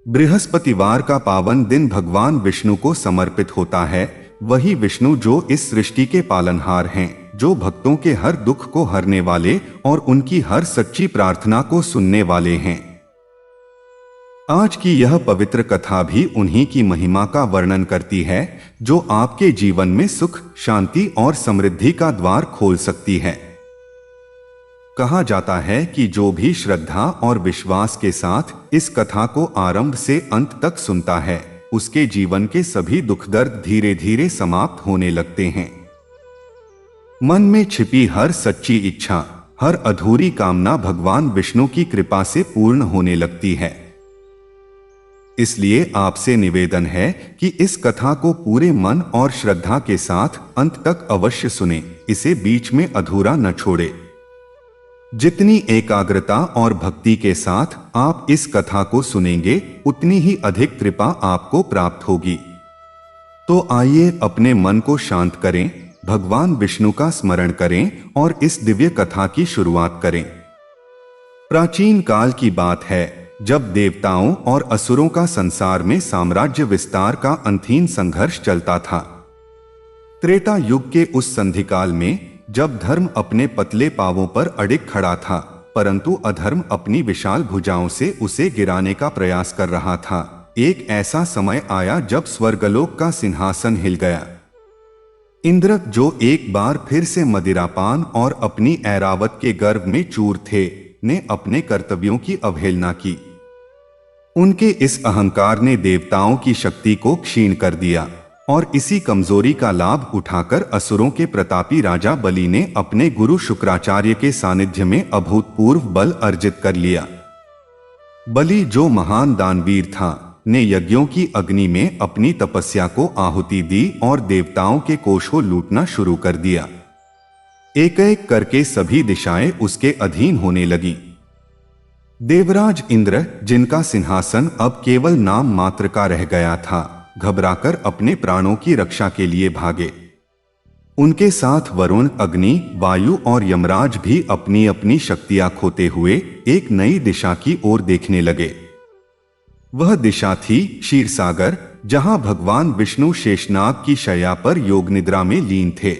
बृहस्पतिवार का पावन दिन भगवान विष्णु को समर्पित होता है। वही विष्णु जो इस सृष्टि के पालनहार हैं, जो भक्तों के हर दुख को हरने वाले और उनकी हर सच्ची प्रार्थना को सुनने वाले हैं। आज की यह पवित्र कथा भी उन्हीं की महिमा का वर्णन करती है, जो आपके जीवन में सुख, शांति और समृद्धि का द्वार खोल सकती है। कहा जाता है कि जो भी श्रद्धा और विश्वास के साथ इस कथा को आरंभ से अंत तक सुनता है, उसके जीवन के सभी दुख दर्द धीरे धीरे समाप्त होने लगते हैं। मन में छिपी हर सच्ची इच्छा, हर अधूरी कामना भगवान विष्णु की कृपा से पूर्ण होने लगती है। इसलिए आपसे निवेदन है कि इस कथा को पूरे मन और श्रद्धा के साथ अंत तक अवश्य सुने, इसे बीच में अधूरा न छोड़े। जितनी एकाग्रता और भक्ति के साथ आप इस कथा को सुनेंगे, उतनी ही अधिक कृपा आपको प्राप्त होगी। तो आइए अपने मन को शांत करें, भगवान विष्णु का स्मरण करें और इस दिव्य कथा की शुरुआत करें। प्राचीन काल की बात है, जब देवताओं और असुरों का संसार में साम्राज्य विस्तार का अंतहीन संघर्ष चलता था। त्रेता युग के उस संधिकाल में, जब धर्म अपने पतले पांवों पर अडिग खड़ा था, परंतु अधर्म अपनी विशाल भुजाओं से उसे गिराने का प्रयास कर रहा था, एक ऐसा समय आया जब स्वर्गलोक का सिंहासन हिल गया। इंद्र, जो एक बार फिर से मदिरापान और अपनी ऐरावत के गर्व में चूर थे, ने अपने कर्तव्यों की अवहेलना की। उनके इस अहंकार ने देवताओं की शक्ति को क्षीण कर दिया और इसी कमजोरी का लाभ उठाकर असुरों के प्रतापी राजा बलि ने अपने गुरु शुक्राचार्य के सानिध्य में अभूतपूर्व बल अर्जित कर लिया। बलि, जो महान दानवीर था, ने यज्ञों की अग्नि में अपनी तपस्या को आहुति दी और देवताओं के कोषों लूटना शुरू कर दिया। एक एक करके सभी दिशाएं उसके अधीन होने लगी। देवराज इंद्र, जिनका सिंहासन अब केवल नाम मात्र का रह गया था, घबराकर अपने प्राणों की रक्षा के लिए भागे। उनके साथ वरुण, अग्नि, वायु और यमराज भी अपनी अपनी शक्तियां खोते हुए एक नई दिशा की ओर देखने लगे। वह दिशा थी क्षीरसागर, जहां भगवान विष्णु शेषनाग की शैया पर योग निद्रा में लीन थे।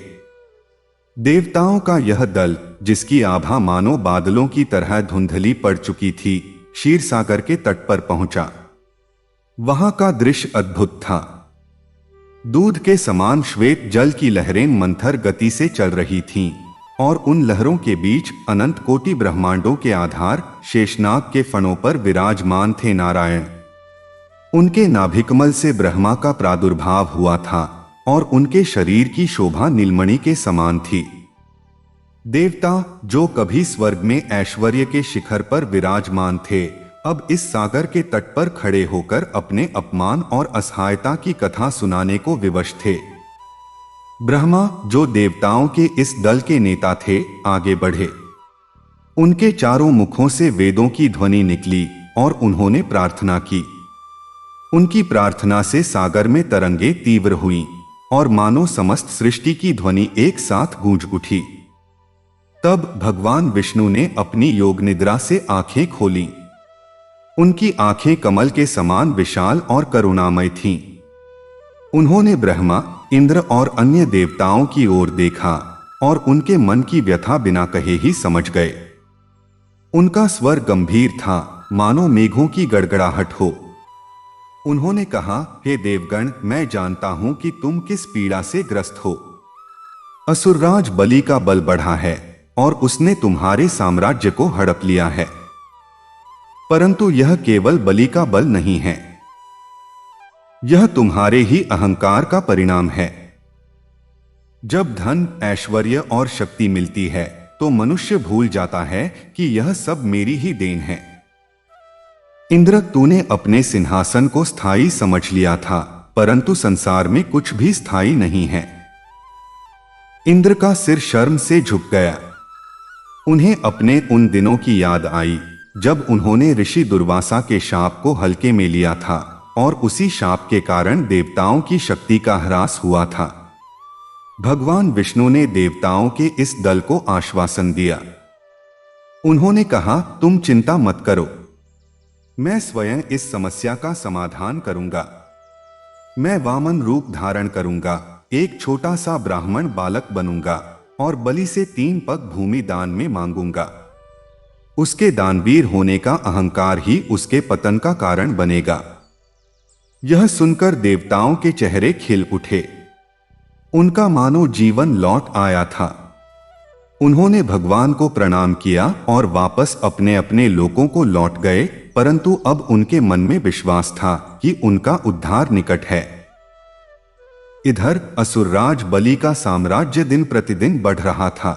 देवताओं का यह दल, जिसकी आभा मानो बादलों की तरह धुंधली पड़ चुकी थी, क्षीरसागर के तट पर पहुंचा। वहां का दृश्य अद्भुत था। दूध के समान श्वेत जल की लहरें मंथर गति से चल रही थीं और उन लहरों के बीच अनंत कोटि ब्रह्मांडों के आधार शेषनाग के फणों पर विराजमान थे नारायण। उनके नाभिकमल से ब्रह्मा का प्रादुर्भाव हुआ था और उनके शरीर की शोभा नीलमणि के समान थी। देवता, जो कभी स्वर्ग में ऐश्वर्य के शिखर पर विराजमान थे, अब इस सागर के तट पर खड़े होकर अपने अपमान और असहायता की कथा सुनाने को विवश थे। ब्रह्मा, जो देवताओं के इस दल के नेता थे, आगे बढ़े। उनके चारों मुखों से वेदों की ध्वनि निकली और उन्होंने प्रार्थना की। उनकी प्रार्थना से सागर में तरंगे तीव्र हुईं और मानो समस्त सृष्टि की ध्वनि एक साथ गूंज उठी। तब भगवान विष्णु ने अपनी योग निद्रा से आंखें खोलीं। उनकी आंखें कमल के समान विशाल और करुणामय थीं। उन्होंने ब्रह्मा, इंद्र और अन्य देवताओं की ओर देखा और उनके मन की व्यथा बिना कहे ही समझ गए। उनका स्वर गंभीर था, मानो मेघों की गड़गड़ाहट हो। उन्होंने कहा, हे देवगण, मैं जानता हूं कि तुम किस पीड़ा से ग्रस्त हो। असुरराज बलि का बल बढ़ा है और उसने तुम्हारे साम्राज्य को हड़प लिया है। परंतु यह केवल बलि का बल नहीं है, यह तुम्हारे ही अहंकार का परिणाम है। जब धन, ऐश्वर्य और शक्ति मिलती है, तो मनुष्य भूल जाता है कि यह सब मेरी ही देन है। इंद्र, तूने अपने सिंहासन को स्थायी समझ लिया था, परंतु संसार में कुछ भी स्थायी नहीं है। इंद्र का सिर शर्म से झुक गया। उन्हें अपने उन दिनों की याद आई जब उन्होंने ऋषि दुर्वासा के शाप को हल्के में लिया था और उसी शाप के कारण देवताओं की शक्ति का ह्रास हुआ था। भगवान विष्णु ने देवताओं के इस दल को आश्वासन दिया। उन्होंने कहा, तुम चिंता मत करो, मैं स्वयं इस समस्या का समाधान करूंगा। मैं वामन रूप धारण करूंगा, एक छोटा सा ब्राह्मण बालक बनूंगा और बलि से 3 पग भूमि दान में मांगूंगा। उसके दानवीर होने का अहंकार ही उसके पतन का कारण बनेगा। यह सुनकर देवताओं के चेहरे खिल उठे। उनका मानो जीवन लौट आया था। उन्होंने भगवान को प्रणाम किया और वापस अपने अपने लोकों को लौट गए, परंतु अब उनके मन में विश्वास था कि उनका उद्धार निकट है। इधर असुरराज बलि का साम्राज्य दिन प्रतिदिन बढ़ रहा था।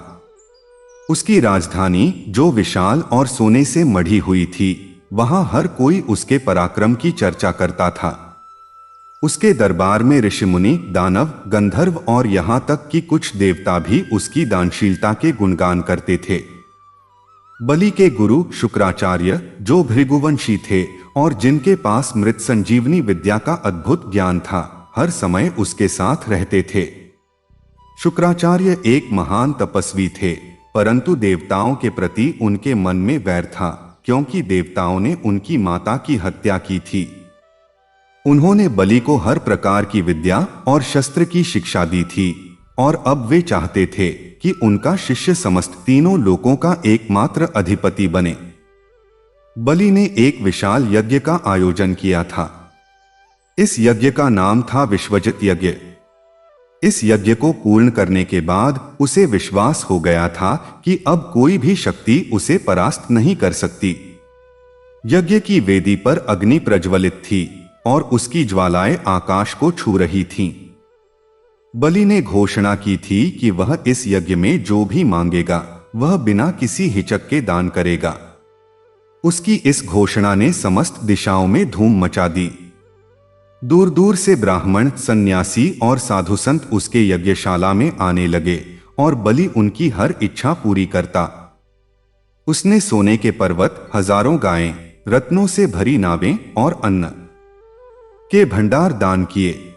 उसकी राजधानी, जो विशाल और सोने से मढ़ी हुई थी, वहां हर कोई उसके पराक्रम की चर्चा करता था। उसके दरबार में ऋषिमुनि, दानव, गंधर्व और यहां तक कि कुछ देवता भी उसकी दानशीलता के गुणगान करते थे। बलि के गुरु शुक्राचार्य, जो भृगुवंशी थे और जिनके पास मृत संजीवनी विद्या का अद्भुत ज्ञान था, हर समय उसके साथ रहते थे। शुक्राचार्य एक महान तपस्वी थे, परंतु देवताओं के प्रति उनके मन में वैर था, क्योंकि देवताओं ने उनकी माता की हत्या की थी। उन्होंने बलि को हर प्रकार की विद्या और शस्त्र की शिक्षा दी थी और अब वे चाहते थे कि उनका शिष्य समस्त तीनों लोकों का एकमात्र अधिपति बने। बलि ने एक विशाल यज्ञ का आयोजन किया था। इस यज्ञ का नाम था विश्वजित यज्ञ। इस यज्ञ को पूर्ण करने के बाद उसे विश्वास हो गया था कि अब कोई भी शक्ति उसे परास्त नहीं कर सकती। यज्ञ की वेदी पर अग्नि प्रज्वलित थी और उसकी ज्वालाएं आकाश को छू रही थीं। बलि ने घोषणा की थी कि वह इस यज्ञ में जो भी मांगेगा वह बिना किसी हिचक के दान करेगा। उसकी इस घोषणा ने समस्त दिशाओं में धूम मचा दी। दूर दूर से ब्राह्मण, सन्यासी और साधु संत उसके यज्ञशाला में आने लगे और बलि उनकी हर इच्छा पूरी करता। उसने सोने के पर्वत, हजारों गायें, रत्नों से भरी नावें और अन्न के भंडार दान किए।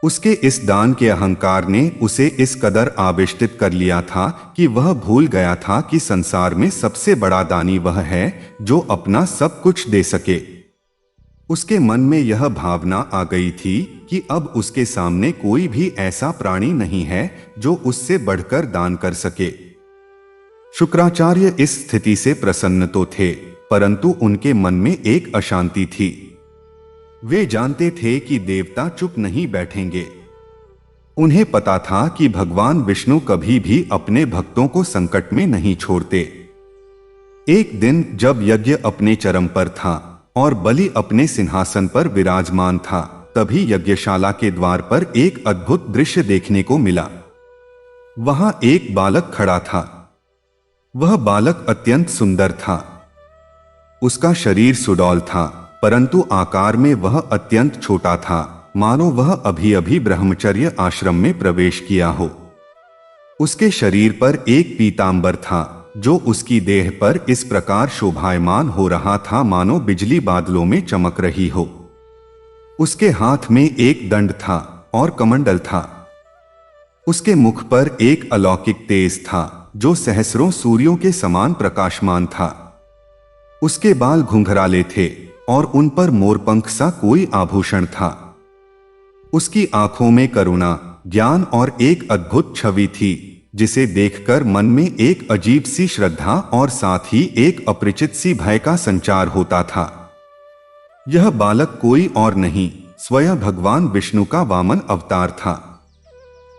उसके इस दान के अहंकार ने उसे इस कदर आविष्टित कर लिया था कि वह भूल गया था कि संसार में सबसे बड़ा दानी वह है जो अपना सब कुछ दे सके। उसके मन में यह भावना आ गई थी कि अब उसके सामने कोई भी ऐसा प्राणी नहीं है जो उससे बढ़कर दान कर सके। शुक्राचार्य इस स्थिति से प्रसन्न तो थे, परंतु उनके मन में एक अशांति थी। वे जानते थे कि देवता चुप नहीं बैठेंगे। उन्हें पता था कि भगवान विष्णु कभी भी अपने भक्तों को संकट में नहीं छोड़ते। एक दिन जब यज्ञ अपने चरम पर था और बलि अपने सिंहासन पर विराजमान था, तभी यज्ञशाला के द्वार पर एक अद्भुत दृश्य देखने को मिला। वहां एक बालक खड़ा था। वह बालक अत्यंत सुंदर था। उसका शरीर सुडौल था, परंतु आकार में वह अत्यंत छोटा था, मानो वह अभी अभी ब्रह्मचर्य आश्रम में प्रवेश किया हो। उसके शरीर पर एक पीतांबर था जो उसकी देह पर इस प्रकार शोभायमान हो रहा था मानो बिजली बादलों में चमक रही हो। उसके हाथ में एक दंड था और कमंडल था। उसके मुख पर एक अलौकिक तेज था जो सहस्रों सूर्यों के समान प्रकाशमान था। उसके बाल घुंघराले थे और उन पर मोरपंख सा कोई आभूषण था। उसकी आंखों में करुणा, ज्ञान और एक अद्भुत छवि थी जिसे देखकर मन में एक अजीब सी श्रद्धा और साथ ही एक अपरिचित सी भय का संचार होता था। यह बालक कोई और नहीं, स्वयं भगवान विष्णु का वामन अवतार था।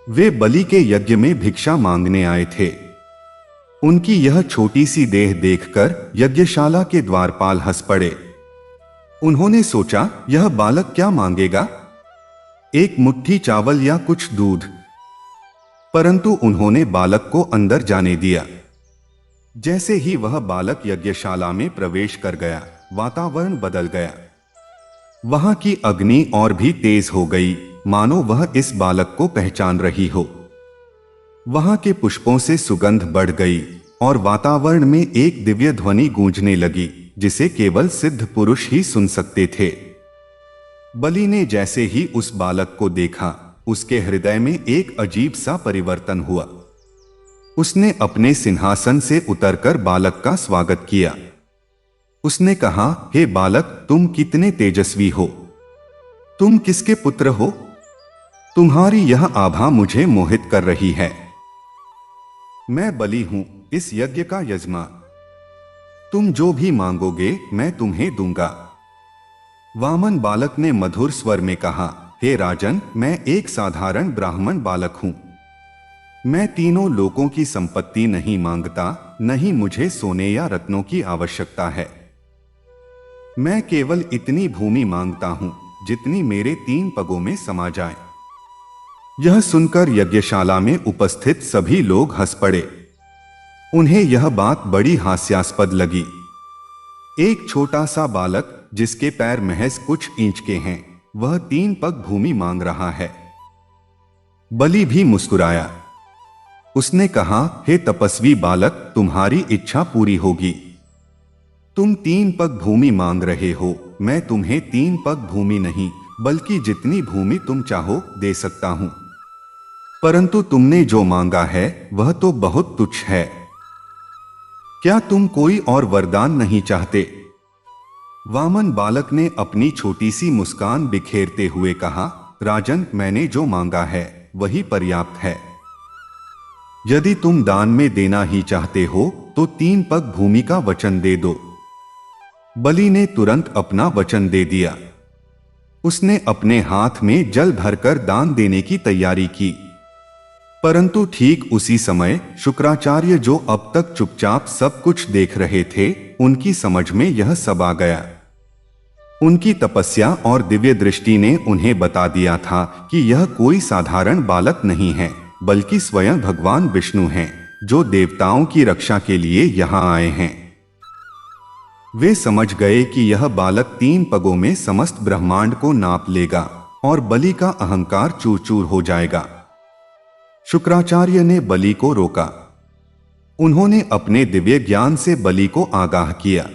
वे बलि के यज्ञ में भिक्षा मांगने आए थे। उनकी यह छोटी सी देह देखकर यज्ञशाला के द्वारपाल हंस पड़े। उन्होंने सोचा, यह बालक क्या मांगेगा? एक मुट्ठी चावल या कुछ दूध। परंतु उन्होंने बालक को अंदर जाने दिया। जैसे ही वह बालक यज्ञशाला में प्रवेश कर गया, वातावरण बदल गया। वहां की अग्नि और भी तेज हो गई, मानो वह इस बालक को पहचान रही हो। वहां के पुष्पों से सुगंध बढ़ गई और वातावरण में एक दिव्य ध्वनि गूंजने लगी जिसे केवल सिद्ध पुरुष ही सुन सकते थे। बलि ने जैसे ही उस बालक को देखा, उसके हृदय में एक अजीब सा परिवर्तन हुआ। उसने अपने सिंहासन से उतरकर बालक का स्वागत किया। उसने कहा, हे बालक, तुम कितने तेजस्वी हो। तुम किसके पुत्र हो? तुम्हारी यह आभा मुझे मोहित कर रही है। मैं बलि हूं, इस यज्ञ का यजमान। तुम जो भी मांगोगे मैं तुम्हें दूंगा। वामन बालक ने मधुर स्वर में कहा, हे राजन, मैं एक साधारण ब्राह्मण बालक हूं। मैं तीनों लोकों की संपत्ति नहीं मांगता, नहीं मुझे सोने या रत्नों की आवश्यकता है। मैं केवल इतनी भूमि मांगता हूं जितनी मेरे 3 पगों में समा जाए। यह सुनकर यज्ञशाला में उपस्थित सभी लोग हंस पड़े। उन्हें यह बात बड़ी हास्यास्पद लगी। एक छोटा सा बालक जिसके पैर महज कुछ इंच के हैं, वह 3 पग भूमि मांग रहा है। बलि भी मुस्कुराया। उसने कहा, हे तपस्वी बालक, तुम्हारी इच्छा पूरी होगी। तुम 3 पग भूमि मांग रहे हो, मैं तुम्हें 3 पग भूमि नहीं बल्कि जितनी भूमि तुम चाहो दे सकता हूं। परंतु तुमने जो मांगा है वह तो बहुत तुच्छ है। क्या तुम कोई और वरदान नहीं चाहते? वामन बालक ने अपनी छोटी सी मुस्कान बिखेरते हुए कहा, राजन, मैंने जो मांगा है वही पर्याप्त है। यदि तुम दान में देना ही चाहते हो तो 3 पग भूमि का वचन दे दो। बलि ने तुरंत अपना वचन दे दिया। उसने अपने हाथ में जल भरकर दान देने की तैयारी की। परंतु ठीक उसी समय शुक्राचार्य, जो अब तक चुपचाप सब कुछ देख रहे थे, उनकी समझ में यह सब आ गया। उनकी तपस्या और दिव्य दृष्टि ने उन्हें बता दिया था कि यह कोई साधारण बालक नहीं है, बल्कि स्वयं भगवान विष्णु हैं, जो देवताओं की रक्षा के लिए यहाँ आए हैं। वे समझ गए कि यह बालक 3 पगों में समस्त ब्रह्मांड को नाप लेगा और बलि का अहंकार चूर चूर हो जाएगा। शुक्राचार्य ने बलि को रोका। उन्होंने अपने दिव्य ज्ञान से बलि को आगाह किया।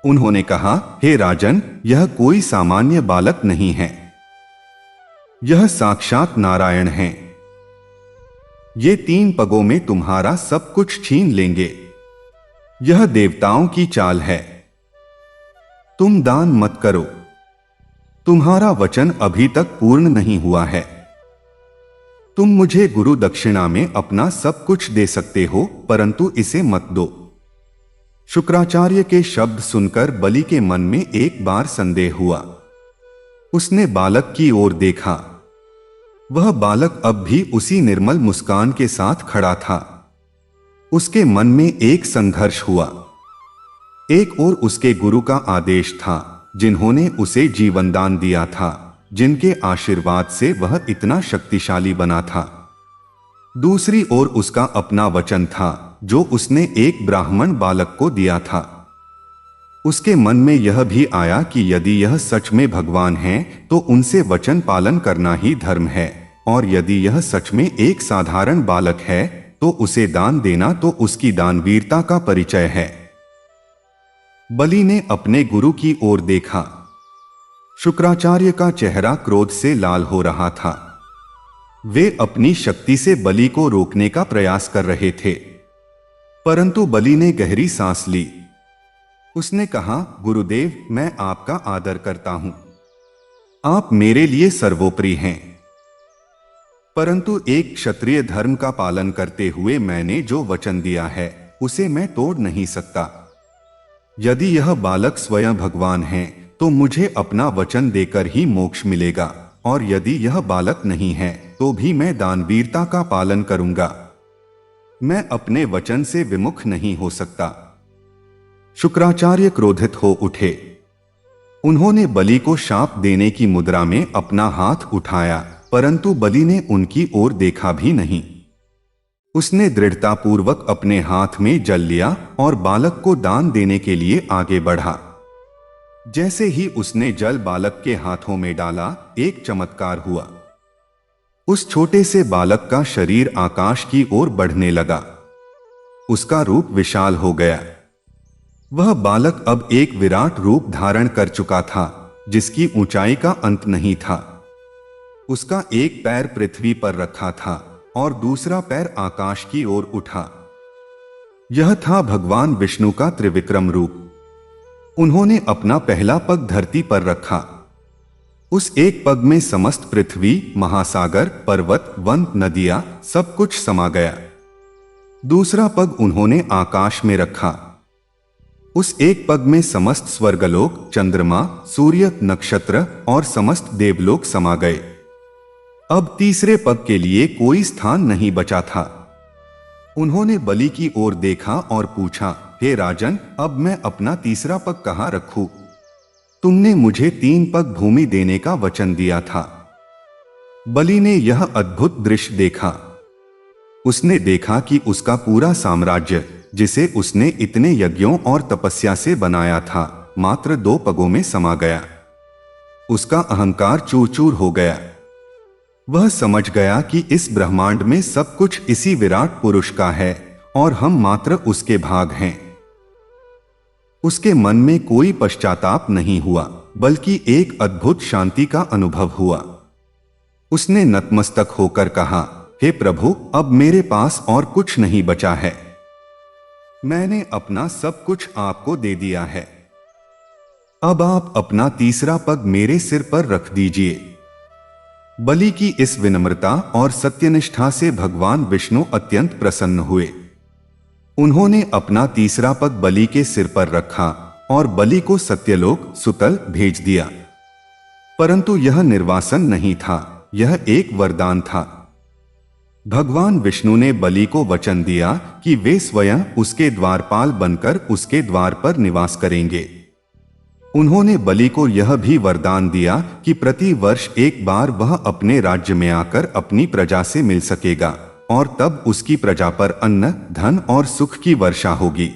उन्होंने कहा, हे राजन, यह कोई सामान्य बालक नहीं है। यह साक्षात नारायण हैं। ये 3 पगों में तुम्हारा सब कुछ छीन लेंगे। यह देवताओं की चाल है। तुम दान मत करो। तुम्हारा वचन अभी तक पूर्ण नहीं हुआ है। तुम मुझे गुरु दक्षिणा में अपना सब कुछ दे सकते हो, परंतु इसे मत दो। शुक्राचार्य के शब्द सुनकर बलि के मन में एक बार संदेह हुआ। उसने बालक की ओर देखा। वह बालक अब भी उसी निर्मल मुस्कान के साथ खड़ा था। उसके मन में एक संघर्ष हुआ। एक ओर उसके गुरु का आदेश था, जिन्होंने उसे जीवनदान दिया था, जिनके आशीर्वाद से वह इतना शक्तिशाली बना था। दूसरी ओर उसका अपना वचन था, जो उसने एक ब्राह्मण बालक को दिया था। उसके मन में यह भी आया कि यदि यह सच में भगवान हैं, तो उनसे वचन पालन करना ही धर्म है, और यदि यह सच में एक साधारण बालक है तो उसे दान देना तो उसकी दानवीरता का परिचय है। बलि ने अपने गुरु की ओर देखा। शुक्राचार्य का चेहरा क्रोध से लाल हो रहा था। वे अपनी शक्ति से बलि को रोकने का प्रयास कर रहे थे, परंतु बलि ने गहरी सांस ली। उसने कहा, गुरुदेव, मैं आपका आदर करता हूं। आप मेरे लिए सर्वोपरि हैं, परंतु एक क्षत्रिय धर्म का पालन करते हुए मैंने जो वचन दिया है उसे मैं तोड़ नहीं सकता। यदि यह बालक स्वयं भगवान है तो मुझे अपना वचन देकर ही मोक्ष मिलेगा, और यदि यह बालक नहीं है तो भी मैं दानवीरता का पालन करूंगा। मैं अपने वचन से विमुख नहीं हो सकता। शुक्राचार्य क्रोधित हो उठे। उन्होंने बलि को शाप देने की मुद्रा में अपना हाथ उठाया, परंतु बलि ने उनकी ओर देखा भी नहीं। उसने दृढ़तापूर्वक अपने हाथ में जल लिया और बालक को दान देने के लिए आगे बढ़ा। जैसे ही उसने जल बालक के हाथों में डाला, एक चमत्कार हुआ। उस छोटे से बालक का शरीर आकाश की ओर बढ़ने लगा। उसका रूप विशाल हो गया। वह बालक अब एक विराट रूप धारण कर चुका था, जिसकी ऊंचाई का अंत नहीं था। उसका एक पैर पृथ्वी पर रखा था और दूसरा पैर आकाश की ओर उठा। यह था भगवान विष्णु का त्रिविक्रम रूप। उन्होंने अपना पहला पग धरती पर रखा। उस एक पग में समस्त पृथ्वी, महासागर, पर्वत, वन, नदियां सब कुछ समा गया। दूसरा पग उन्होंने आकाश में रखा। उस एक पग में समस्त स्वर्गलोक, चंद्रमा, सूर्य, नक्षत्र और समस्त देवलोक समा गए। अब तीसरे पग के लिए कोई स्थान नहीं बचा था। उन्होंने बलि की ओर देखा और पूछा, हे राजन, अब मैं अपना तीसरा पग कहाँ रखूं? तुमने मुझे 3 पग भूमि देने का वचन दिया था। बलि ने यह अद्भुत दृश्य देखा। उसने देखा कि उसका पूरा साम्राज्य, जिसे उसने इतने यज्ञों और तपस्या से बनाया था, मात्र 2 पगों में समा गया। उसका अहंकार चूर चूर हो गया। वह समझ गया कि इस ब्रह्मांड में सब कुछ इसी विराट पुरुष का है और हम मात्र उसके भाग हैं। उसके मन में कोई पश्चाताप नहीं हुआ, बल्कि एक अद्भुत शांति का अनुभव हुआ। उसने नतमस्तक होकर कहा, हे प्रभु, अब मेरे पास और कुछ नहीं बचा है। मैंने अपना सब कुछ आपको दे दिया है। अब आप अपना तीसरा पग मेरे सिर पर रख दीजिए। बलि की इस विनम्रता और सत्यनिष्ठा से भगवान विष्णु अत्यंत प्रसन्न हुए। उन्होंने अपना तीसरा पग बलि के सिर पर रखा और बलि को सत्यलोक सुतल भेज दिया। परंतु यह निर्वासन नहीं था, यह एक वरदान था। भगवान विष्णु ने बलि को वचन दिया कि वे स्वयं उसके द्वारपाल बनकर उसके द्वार पर निवास करेंगे। उन्होंने बलि को यह भी वरदान दिया कि प्रति वर्ष एक बार वह अपने राज्य में आकर अपनी प्रजा से मिल सकेगा और तब उसकी प्रजा पर अन्न, धन और सुख की वर्षा होगी।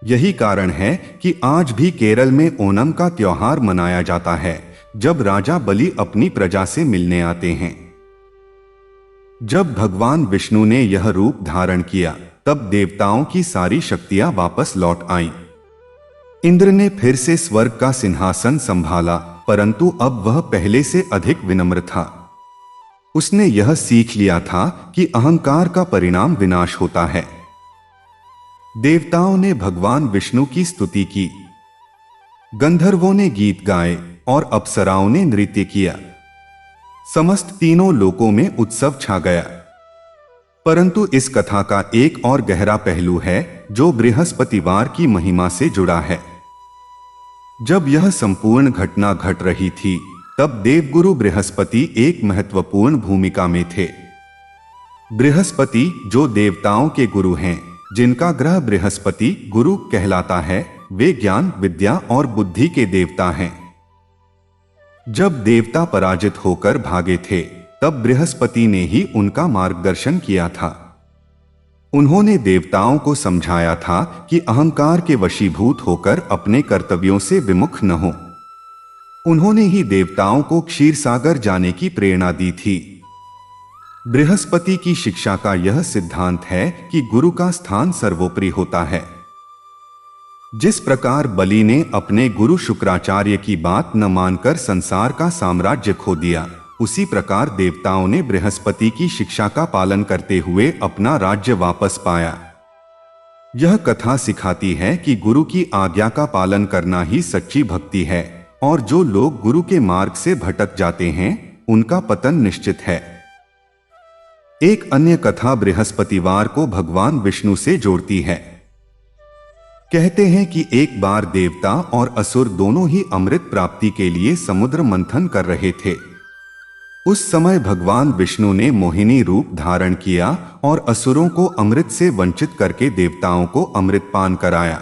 यही कारण है कि आज भी केरल में ओणम का त्योहार मनाया जाता है, जब राजा बलि अपनी प्रजा से मिलने आते हैं। जब भगवान विष्णु ने यह रूप धारण किया, तब देवताओं की सारी शक्तियां वापस लौट आईं। इंद्र ने फिर से स्वर्ग का सिंहासन संभाला, परंतु अब वह पहले से अधिक विनम्र था। उसने यह सीख लिया था कि अहंकार का परिणाम विनाश होता है। देवताओं ने भगवान विष्णु की स्तुति की, गंधर्वों ने गीत गाए और अप्सराओं ने नृत्य किया। समस्त तीनों लोकों में उत्सव छा गया। परंतु इस कथा का एक और गहरा पहलू है जो बृहस्पतिवार की महिमा से जुड़ा है। जब यह संपूर्ण घटना घट रही थी, तब देवगुरु बृहस्पति एक महत्वपूर्ण भूमिका में थे। बृहस्पति जो देवताओं के गुरु हैं, जिनका ग्रह बृहस्पति गुरु कहलाता है, वे ज्ञान, विद्या और बुद्धि के देवता हैं। जब देवता पराजित होकर भागे थे, तब बृहस्पति ने ही उनका मार्गदर्शन किया था। उन्होंने देवताओं को समझाया था कि अहंकार के वशीभूत होकर अपने कर्तव्यों से विमुख न हो। उन्होंने ही देवताओं को क्षीरसागर जाने की प्रेरणा दी थी। बृहस्पति की शिक्षा का यह सिद्धांत है कि गुरु का स्थान सर्वोपरि होता है। जिस प्रकार बलि ने अपने गुरु शुक्राचार्य की बात न मानकर संसार का साम्राज्य खो दिया, उसी प्रकार देवताओं ने बृहस्पति की शिक्षा का पालन करते हुए अपना राज्य वापस पाया। यह कथा सिखाती है कि गुरु की आज्ञा का पालन करना ही सच्ची भक्ति है और जो लोग गुरु के मार्ग से भटक जाते हैं, उनका पतन निश्चित है। एक अन्य कथा बृहस्पतिवार को भगवान विष्णु से जोड़ती है। कहते हैं कि एक बार देवता और असुर दोनों ही अमृत प्राप्ति के लिए समुद्र मंथन कर रहे थे। उस समय भगवान विष्णु ने मोहिनी रूप धारण किया और असुरों को अमृत से वंचित करके देवताओं को अमृतपान कराया।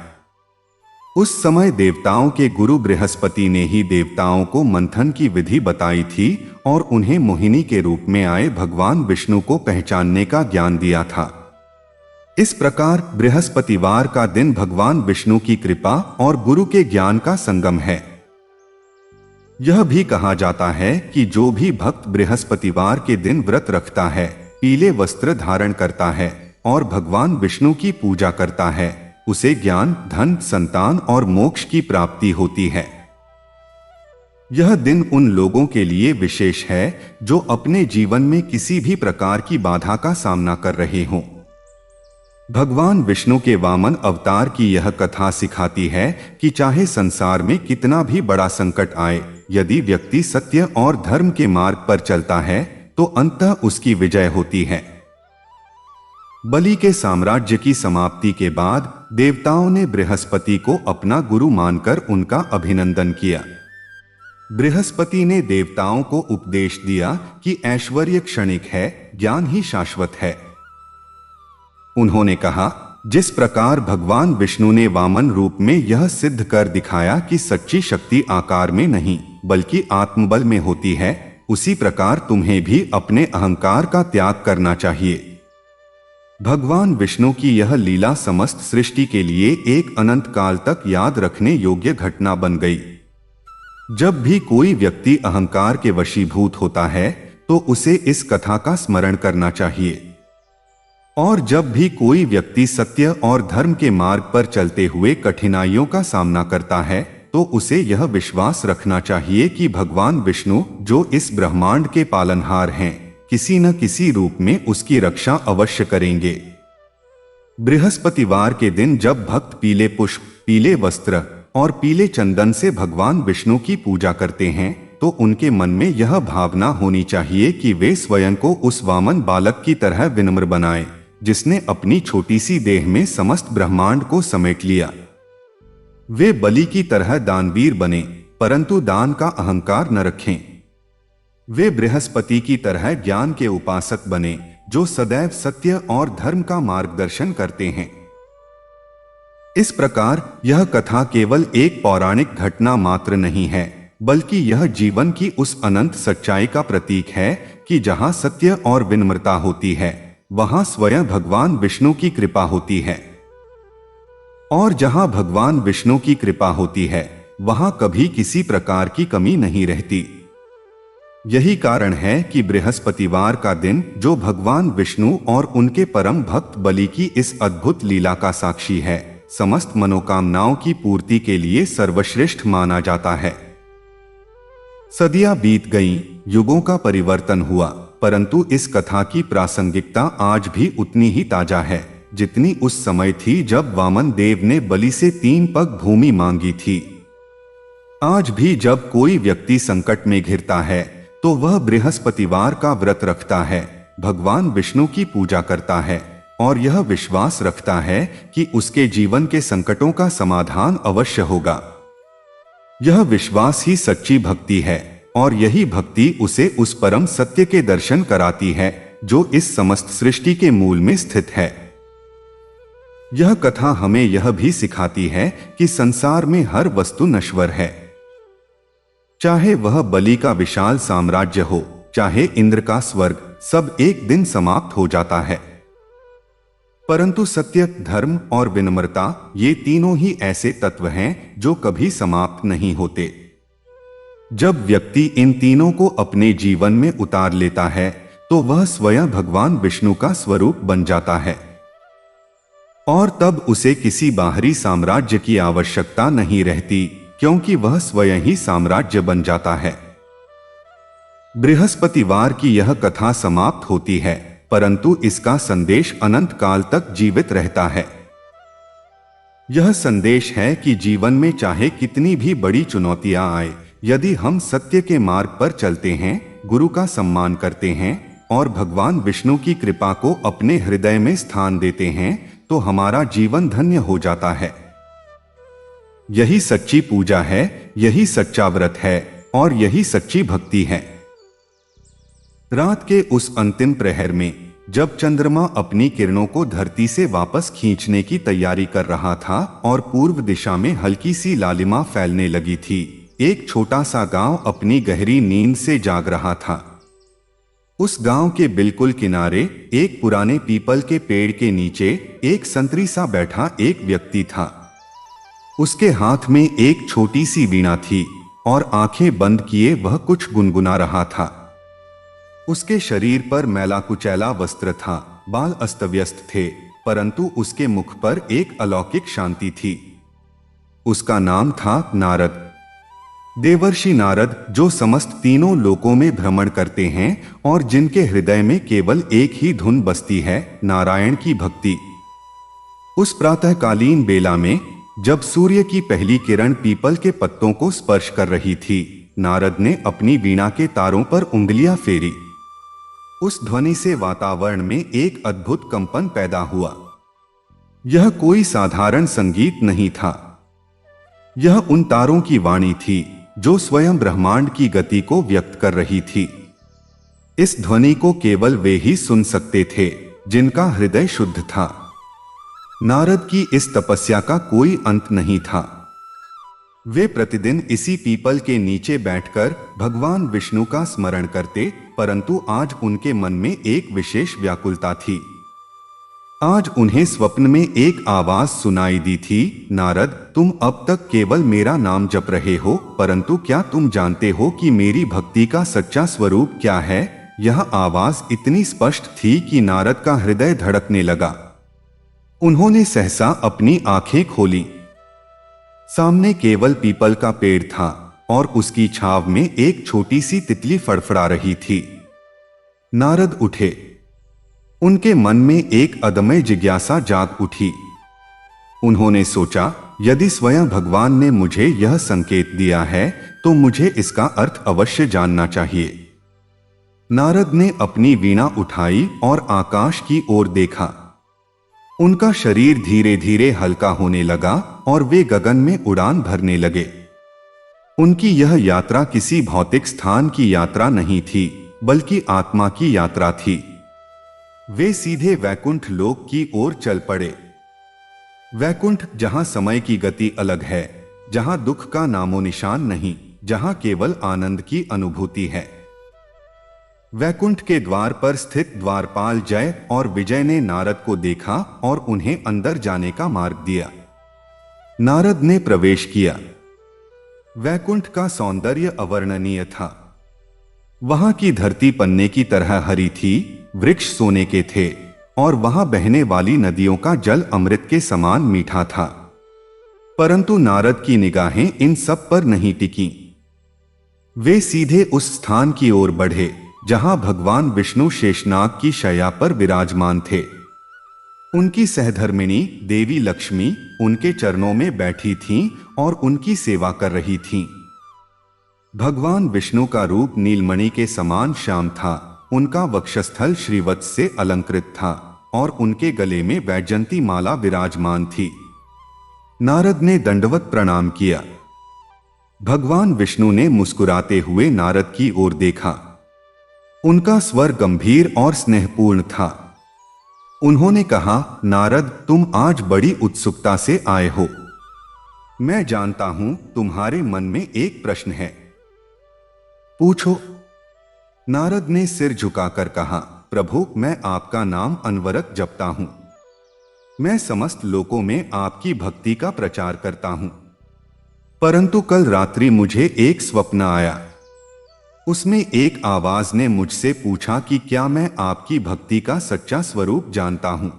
उस समय देवताओं के गुरु बृहस्पति ने ही देवताओं को मंथन की विधि बताई थी और उन्हें मोहिनी के रूप में आए भगवान विष्णु को पहचानने का ज्ञान दिया था। इस प्रकार बृहस्पतिवार का दिन भगवान विष्णु की कृपा और गुरु के ज्ञान का संगम है। यह भी कहा जाता है कि जो भी भक्त बृहस्पतिवार के दिन व्रत रखता है, पीले वस्त्र धारण करता है और भगवान विष्णु की पूजा करता है, उसे ज्ञान, धन, संतान और मोक्ष की प्राप्ति होती है। यह दिन उन लोगों के लिए विशेष है जो अपने जीवन में किसी भी प्रकार की बाधा का सामना कर रहे हों। भगवान विष्णु के वामन अवतार की यह कथा सिखाती है कि चाहे संसार में कितना भी बड़ा संकट आए, यदि व्यक्ति सत्य और धर्म के मार्ग पर चलता है तो अंततः उसकी विजय होती है। बलि के साम्राज्य की समाप्ति के बाद देवताओं ने बृहस्पति को अपना गुरु मानकर उनका अभिनंदन किया। बृहस्पति ने देवताओं को उपदेश दिया कि ऐश्वर्य क्षणिक है, ज्ञान ही शाश्वत है। उन्होंने कहा, जिस प्रकार भगवान विष्णु ने वामन रूप में यह सिद्ध कर दिखाया कि सच्ची शक्ति आकार में नहीं बल्कि आत्मबल में होती है, उसी प्रकार तुम्हें भी अपने अहंकार का त्याग करना चाहिए। भगवान विष्णु की यह लीला समस्त सृष्टि के लिए एक अनंत काल तक याद रखने योग्य घटना बन गई। जब भी कोई व्यक्ति अहंकार के वशीभूत होता है तो उसे इस कथा का स्मरण करना चाहिए। और जब भी कोई व्यक्ति सत्य और धर्म के मार्ग पर चलते हुए कठिनाइयों का सामना करता है तो उसे यह विश्वास रखना चाहिए कि भगवान विष्णु, जो इस ब्रह्मांड के पालनहार हैं, किसी न किसी रूप में उसकी रक्षा अवश्य करेंगे। बृहस्पतिवार के दिन जब भक्त पीले पुष्प, पीले वस्त्र और पीले चंदन से भगवान विष्णु की पूजा करते हैं तो उनके मन में यह भावना होनी चाहिए कि वे स्वयं को उस वामन बालक की तरह विनम्र बनाएं, जिसने अपनी छोटी सी देह में समस्त ब्रह्मांड को समेट लिया। वे बलि की तरह दानवीर बने, परंतु दान का अहंकार न रखें। वे बृहस्पति की तरह ज्ञान के उपासक बने, जो सदैव सत्य और धर्म का मार्गदर्शन करते हैं। इस प्रकार यह कथा केवल एक पौराणिक घटना मात्र नहीं है, बल्कि यह जीवन की उस अनंत सच्चाई का प्रतीक है कि जहां सत्य और विनम्रता होती है, वहां स्वयं भगवान विष्णु की कृपा होती है। और जहां भगवान विष्णु की कृपा होती है, वहां कभी किसी प्रकार की कमी नहीं रहती। यही कारण है कि बृहस्पतिवार का दिन, जो भगवान विष्णु और उनके परम भक्त बलि की इस अद्भुत लीला का साक्षी है, समस्त मनोकामनाओं की पूर्ति के लिए सर्वश्रेष्ठ माना जाता है। सदियां बीत गईं, युगों का परिवर्तन हुआ, परंतु इस कथा की प्रासंगिकता आज भी उतनी ही ताजा है जितनी उस समय थी जब वामन देव ने बलि से 3 पग भूमि मांगी थी। आज भी जब कोई व्यक्ति संकट में घिरता है तो वह बृहस्पतिवार का व्रत रखता है, भगवान विष्णु की पूजा करता है और यह विश्वास रखता है कि उसके जीवन के संकटों का समाधान अवश्य होगा। यह विश्वास ही सच्ची भक्ति है और यही भक्ति उसे उस परम सत्य के दर्शन कराती है जो इस समस्त सृष्टि के मूल में स्थित है। यह कथा हमें यह भी सिखाती है कि संसार में हर वस्तु नश्वर है, चाहे वह बलि का विशाल साम्राज्य हो, चाहे इंद्र का स्वर्ग, सब एक दिन समाप्त हो जाता है। परंतु सत्य, धर्म और विनम्रता, ये तीनों ही ऐसे तत्व हैं जो कभी समाप्त नहीं होते। जब व्यक्ति इन तीनों को अपने जीवन में उतार लेता है तो वह स्वयं भगवान विष्णु का स्वरूप बन जाता है और तब उसे किसी बाहरी साम्राज्य की आवश्यकता नहीं रहती, क्योंकि वह स्वयं ही साम्राज्य बन जाता है। बृहस्पतिवार की यह कथा समाप्त होती है, परंतु इसका संदेश अनंत काल तक जीवित रहता है। यह संदेश है कि जीवन में चाहे कितनी भी बड़ी चुनौतियां आए, यदि हम सत्य के मार्ग पर चलते हैं, गुरु का सम्मान करते हैं और भगवान विष्णु की कृपा को अपने हृदय में स्थान देते हैं, तो हमारा जीवन धन्य हो जाता है। यही सच्ची पूजा है, यही सच्चा व्रत है और यही सच्ची भक्ति है। रात के उस अंतिम प्रहर में जब चंद्रमा अपनी किरणों को धरती से वापस खींचने की तैयारी कर रहा था और पूर्व दिशा में हल्की सी लालिमा फैलने लगी थी, एक छोटा सा गांव अपनी गहरी नींद से जाग रहा था। उस गांव के बिल्कुल किनारे एक पुराने पीपल के पेड़ के नीचे एक संतरी सा बैठा एक व्यक्ति था। उसके हाथ में एक छोटी सी वीणा थी और आंखें बंद किए वह कुछ गुनगुना रहा था। उसके शरीर पर मैला कुचैला वस्त्र था, बाल अस्तव्यस्त थे, परंतु उसके मुख पर एक अलौकिक शांति थी। उसका नाम था नारद, देवर्षि नारद, जो समस्त तीनों लोकों में भ्रमण करते हैं और जिनके हृदय में केवल एक ही धुन बसती है, नारायण की भक्ति। उस प्रातःकालीन बेला में जब सूर्य की पहली किरण पीपल के पत्तों को स्पर्श कर रही थी, नारद ने अपनी वीणा के तारों पर उंगलियां फेरी। उस ध्वनि से वातावरण में एक अद्भुत कंपन पैदा हुआ। यह कोई साधारण संगीत नहीं था। यह उन तारों की वाणी थी जो स्वयं ब्रह्मांड की गति को व्यक्त कर रही थी। इस ध्वनि को केवल वे ही सुन सकते थे जिनका हृदय शुद्ध था। नारद की इस तपस्या का कोई अंत नहीं था। वे प्रतिदिन इसी पीपल के नीचे बैठकर भगवान विष्णु का स्मरण करते, परंतु आज उनके मन में एक विशेष व्याकुलता थी। आज उन्हें स्वप्न में एक आवाज सुनाई दी थी, नारद, तुम अब तक केवल मेरा नाम जप रहे हो, परंतु क्या तुम जानते हो कि मेरी भक्ति का सच्चा स्वरूप क्या है? यह आवाज इतनी स्पष्ट थी कि नारद का हृदय धड़कने लगा। उन्होंने सहसा अपनी आंखें खोली। सामने केवल पीपल का पेड़ था और उसकी छाव में एक छोटी सी तितली फड़फड़ा रही थी। नारद उठे। उनके मन में एक अदम्य जिज्ञासा जाग उठी। उन्होंने सोचा, यदि स्वयं भगवान ने मुझे यह संकेत दिया है तो मुझे इसका अर्थ अवश्य जानना चाहिए। नारद ने अपनी वीणा उठाई और आकाश की ओर देखा। उनका शरीर धीरे धीरे हल्का होने लगा और वे गगन में उड़ान भरने लगे। उनकी यह यात्रा किसी भौतिक स्थान की यात्रा नहीं थी, बल्कि आत्मा की यात्रा थी। वे सीधे वैकुंठ लोक की ओर चल पड़े। वैकुंठ, जहां समय की गति अलग है, जहां दुख का नामो निशान नहीं, जहां केवल आनंद की अनुभूति है। वैकुंठ के द्वार पर स्थित द्वारपाल जय और विजय ने नारद को देखा और उन्हें अंदर जाने का मार्ग दिया। नारद ने प्रवेश किया। वैकुंठ का सौंदर्य अवर्णनीय था। वहां की धरती पन्ने की तरह हरी थी, वृक्ष सोने के थे और वहां बहने वाली नदियों का जल अमृत के समान मीठा था। परंतु नारद की निगाहें इन सब पर नहीं टिकीं। वे सीधे उस स्थान की ओर बढ़े जहां भगवान विष्णु शेषनाग की शैया पर विराजमान थे। उनकी सहधर्मिणी देवी लक्ष्मी उनके चरणों में बैठी थीं और उनकी सेवा कर रही थीं। भगवान विष्णु का रूप नीलमणि के समान श्याम था। उनका वक्षस्थल श्रीवत्स से अलंकृत था और उनके गले में वैजयंती माला विराजमान थी। नारद ने दंडवत प्रणाम किया। भगवान विष्णु ने मुस्कुराते हुए नारद की ओर देखा। उनका स्वर गंभीर और स्नेहपूर्ण था। उन्होंने कहा, नारद, तुम आज बड़ी उत्सुकता से आए हो। मैं जानता हूं तुम्हारे मन में एक प्रश्न है। पूछो। नारद ने सिर झुकाकर कहा, प्रभु, मैं आपका नाम अनवरत जपता हूं। मैं समस्त लोकों में आपकी भक्ति का प्रचार करता हूं। परंतु कल रात्रि मुझे एक स्वप्न आया। उसमें एक आवाज ने मुझसे पूछा कि क्या मैं आपकी भक्ति का सच्चा स्वरूप जानता हूं।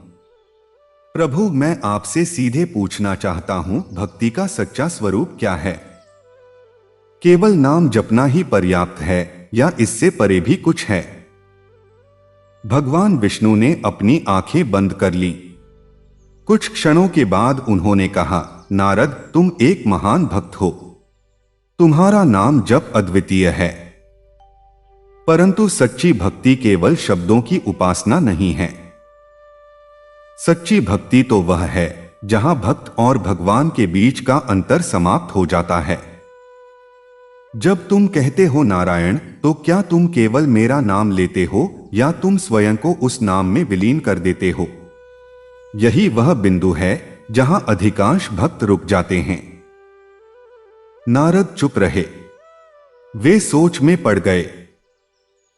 प्रभु, मैं आपसे सीधे पूछना चाहता हूं, भक्ति का सच्चा स्वरूप क्या है? केवल नाम जपना ही पर्याप्त है या इससे परे भी कुछ है? भगवान विष्णु ने अपनी आंखें बंद कर लीं। कुछ क्षणों के बाद उन्होंने कहा, नारद, तुम एक महान भक्त हो। तुम्हारा नाम जप अद्वितीय है। परंतु सच्ची भक्ति केवल शब्दों की उपासना नहीं है। सच्ची भक्ति तो वह है जहां भक्त और भगवान के बीच का अंतर समाप्त हो जाता है। जब तुम कहते हो नारायण, तो क्या तुम केवल मेरा नाम लेते हो या तुम स्वयं को उस नाम में विलीन कर देते हो? यही वह बिंदु है जहां अधिकांश भक्त रुक जाते हैं। नारद चुप रहे। वे सोच में पड़ गए।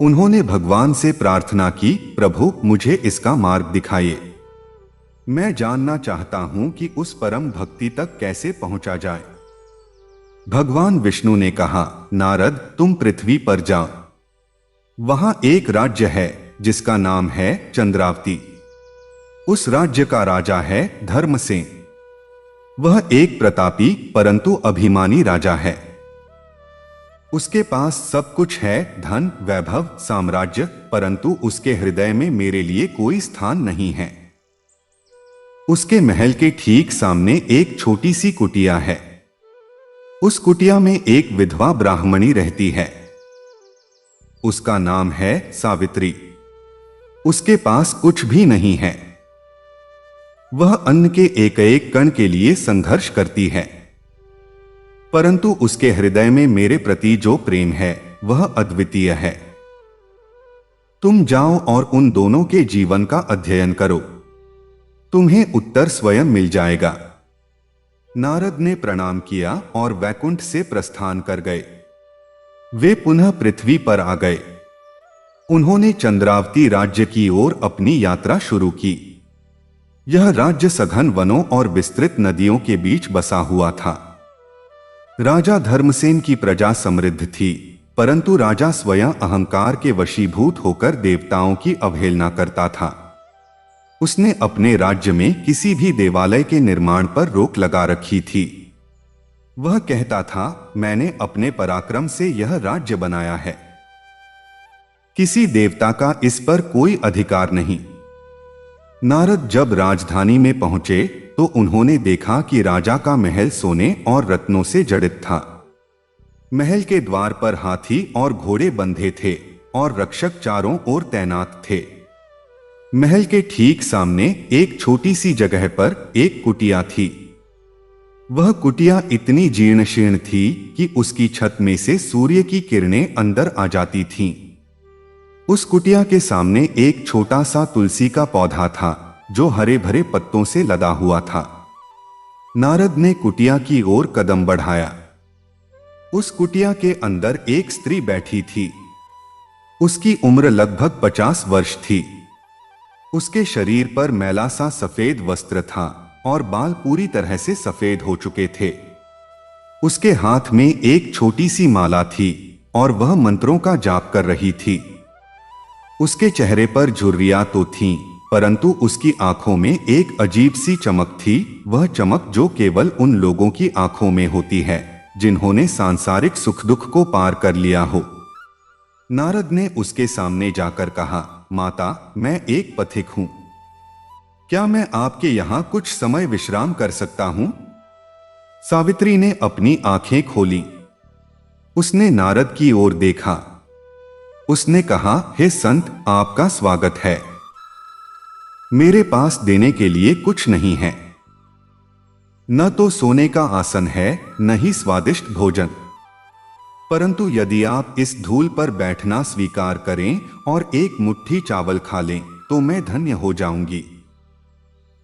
उन्होंने भगवान से प्रार्थना की, प्रभु, मुझे इसका मार्ग दिखाइए। मैं जानना चाहता हूं कि उस परम भक्ति तक कैसे पहुंचा जाए। भगवान विष्णु ने कहा, नारद, तुम पृथ्वी पर जाओ। वहां एक राज्य है जिसका नाम है चंद्रावती। उस राज्य का राजा है धर्मसेन। वह एक प्रतापी परंतु अभिमानी राजा है। उसके पास सब कुछ है, धन, वैभव, साम्राज्य, परंतु उसके हृदय में मेरे लिए कोई स्थान नहीं है। उसके महल के ठीक सामने एक छोटी सी कुटिया है। उस कुटिया में एक विधवा ब्राह्मणी रहती है। उसका नाम है सावित्री। उसके पास कुछ भी नहीं है। वह अन्न के एक एक कण के लिए संघर्ष करती है, परंतु उसके हृदय में मेरे प्रति जो प्रेम है वह अद्वितीय है। तुम जाओ और उन दोनों के जीवन का अध्ययन करो, तुम्हें उत्तर स्वयं मिल जाएगा। नारद ने प्रणाम किया और वैकुंठ से प्रस्थान कर गए। वे पुनः पृथ्वी पर आ गए। उन्होंने चंद्रावती राज्य की ओर अपनी यात्रा शुरू की। यह राज्य सघन वनों और विस्तृत नदियों के बीच बसा हुआ था। राजा धर्मसेन की प्रजा समृद्ध थी, परंतु राजा स्वयं अहंकार के वशीभूत होकर देवताओं की अवहेलना करता था। उसने अपने राज्य में किसी भी देवालय के निर्माण पर रोक लगा रखी थी। वह कहता था, मैंने अपने पराक्रम से यह राज्य बनाया है, किसी देवता का इस पर कोई अधिकार नहीं। नारद जब राजधानी में पहुंचे तो उन्होंने देखा कि राजा का महल सोने और रत्नों से जड़ित था। महल के द्वार पर हाथी और घोड़े बंधे थे और रक्षक चारों ओर तैनात थे। महल के ठीक सामने एक छोटी सी जगह पर एक कुटिया थी। वह कुटिया इतनी जीर्ण शीर्ण थी कि उसकी छत में से सूर्य की किरणें अंदर आ जाती थीं। उस कुटिया के सामने एक छोटा सा तुलसी का पौधा था जो हरे भरे पत्तों से लदा हुआ था। नारद ने कुटिया की ओर कदम बढ़ाया। उस कुटिया के अंदर एक स्त्री बैठी थी। उसकी उम्र लगभग 50 वर्ष थी। उसके शरीर पर मैला सा सफेद वस्त्र था और बाल पूरी तरह से सफेद हो चुके थे। उसके हाथ में एक छोटी सी माला थी और वह मंत्रों का जाप कर रही थी। उसके चेहरे पर झुर्रियां तो थीं, परंतु उसकी आंखों में एक अजीब सी चमक थी। वह चमक जो केवल उन लोगों की आंखों में होती है जिन्होंने सांसारिक सुख दुख को पार कर लिया हो। नारद ने उसके सामने जाकर कहा, माता, मैं एक पथिक हूं। क्या मैं आपके यहां कुछ समय विश्राम कर सकता हूं? सावित्री ने अपनी आंखें खोली। उसने नारद की ओर देखा। उसने कहा, हे संत, आपका स्वागत है। मेरे पास देने के लिए कुछ नहीं है। न तो सोने का आसन है, न ही स्वादिष्ट भोजन, परंतु यदि आप इस धूल पर बैठना स्वीकार करें और एक मुट्ठी चावल खा लें तो मैं धन्य हो जाऊंगी।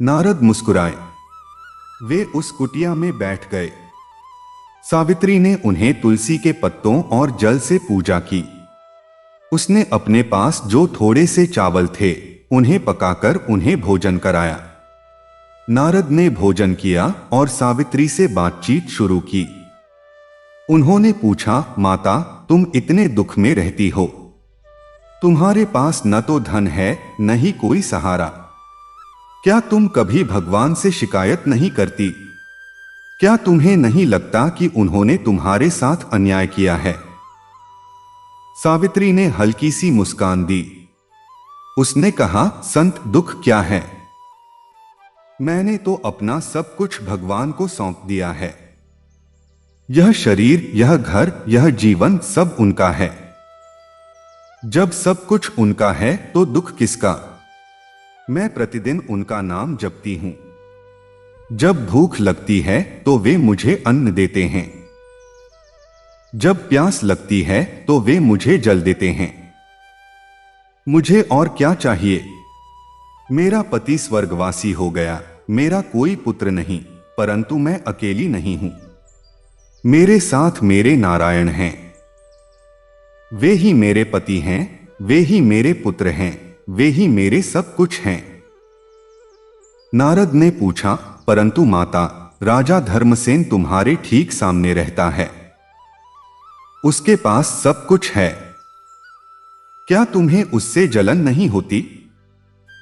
नारद मुस्कुराए। वे उस कुटिया में बैठ गए। सावित्री ने उन्हें तुलसी के पत्तों और जल से पूजा की। उसने अपने पास जो थोड़े से चावल थे उन्हें पकाकर उन्हें भोजन कराया। नारद ने भोजन किया और सावित्री से बातचीत शुरू की। उन्होंने पूछा, माता, तुम इतने दुख में रहती हो। तुम्हारे पास न तो धन है न ही कोई सहारा। क्या तुम कभी भगवान से शिकायत नहीं करती? क्या तुम्हें नहीं लगता कि उन्होंने तुम्हारे साथ अन्याय किया है? सावित्री ने हल्की सी मुस्कान दी। उसने कहा, संत, दुख क्या है? मैंने तो अपना सब कुछ भगवान को सौंप दिया है। यह शरीर, यह घर, यह जीवन सब उनका है। जब सब कुछ उनका है तो दुख किसका? मैं प्रतिदिन उनका नाम जपती हूं। जब भूख लगती है तो वे मुझे अन्न देते हैं। जब प्यास लगती है तो वे मुझे जल देते हैं। मुझे और क्या चाहिए? मेरा पति स्वर्गवासी हो गया, मेरा कोई पुत्र नहीं, परंतु मैं अकेली नहीं हूं। मेरे साथ मेरे नारायण हैं। वे ही मेरे पति हैं, वे ही मेरे पुत्र हैं, वे ही मेरे सब कुछ हैं। नारद ने पूछा, परंतु माता, राजा धर्मसेन तुम्हारे ठीक सामने रहता है। उसके पास सब कुछ है। क्या तुम्हें उससे जलन नहीं होती?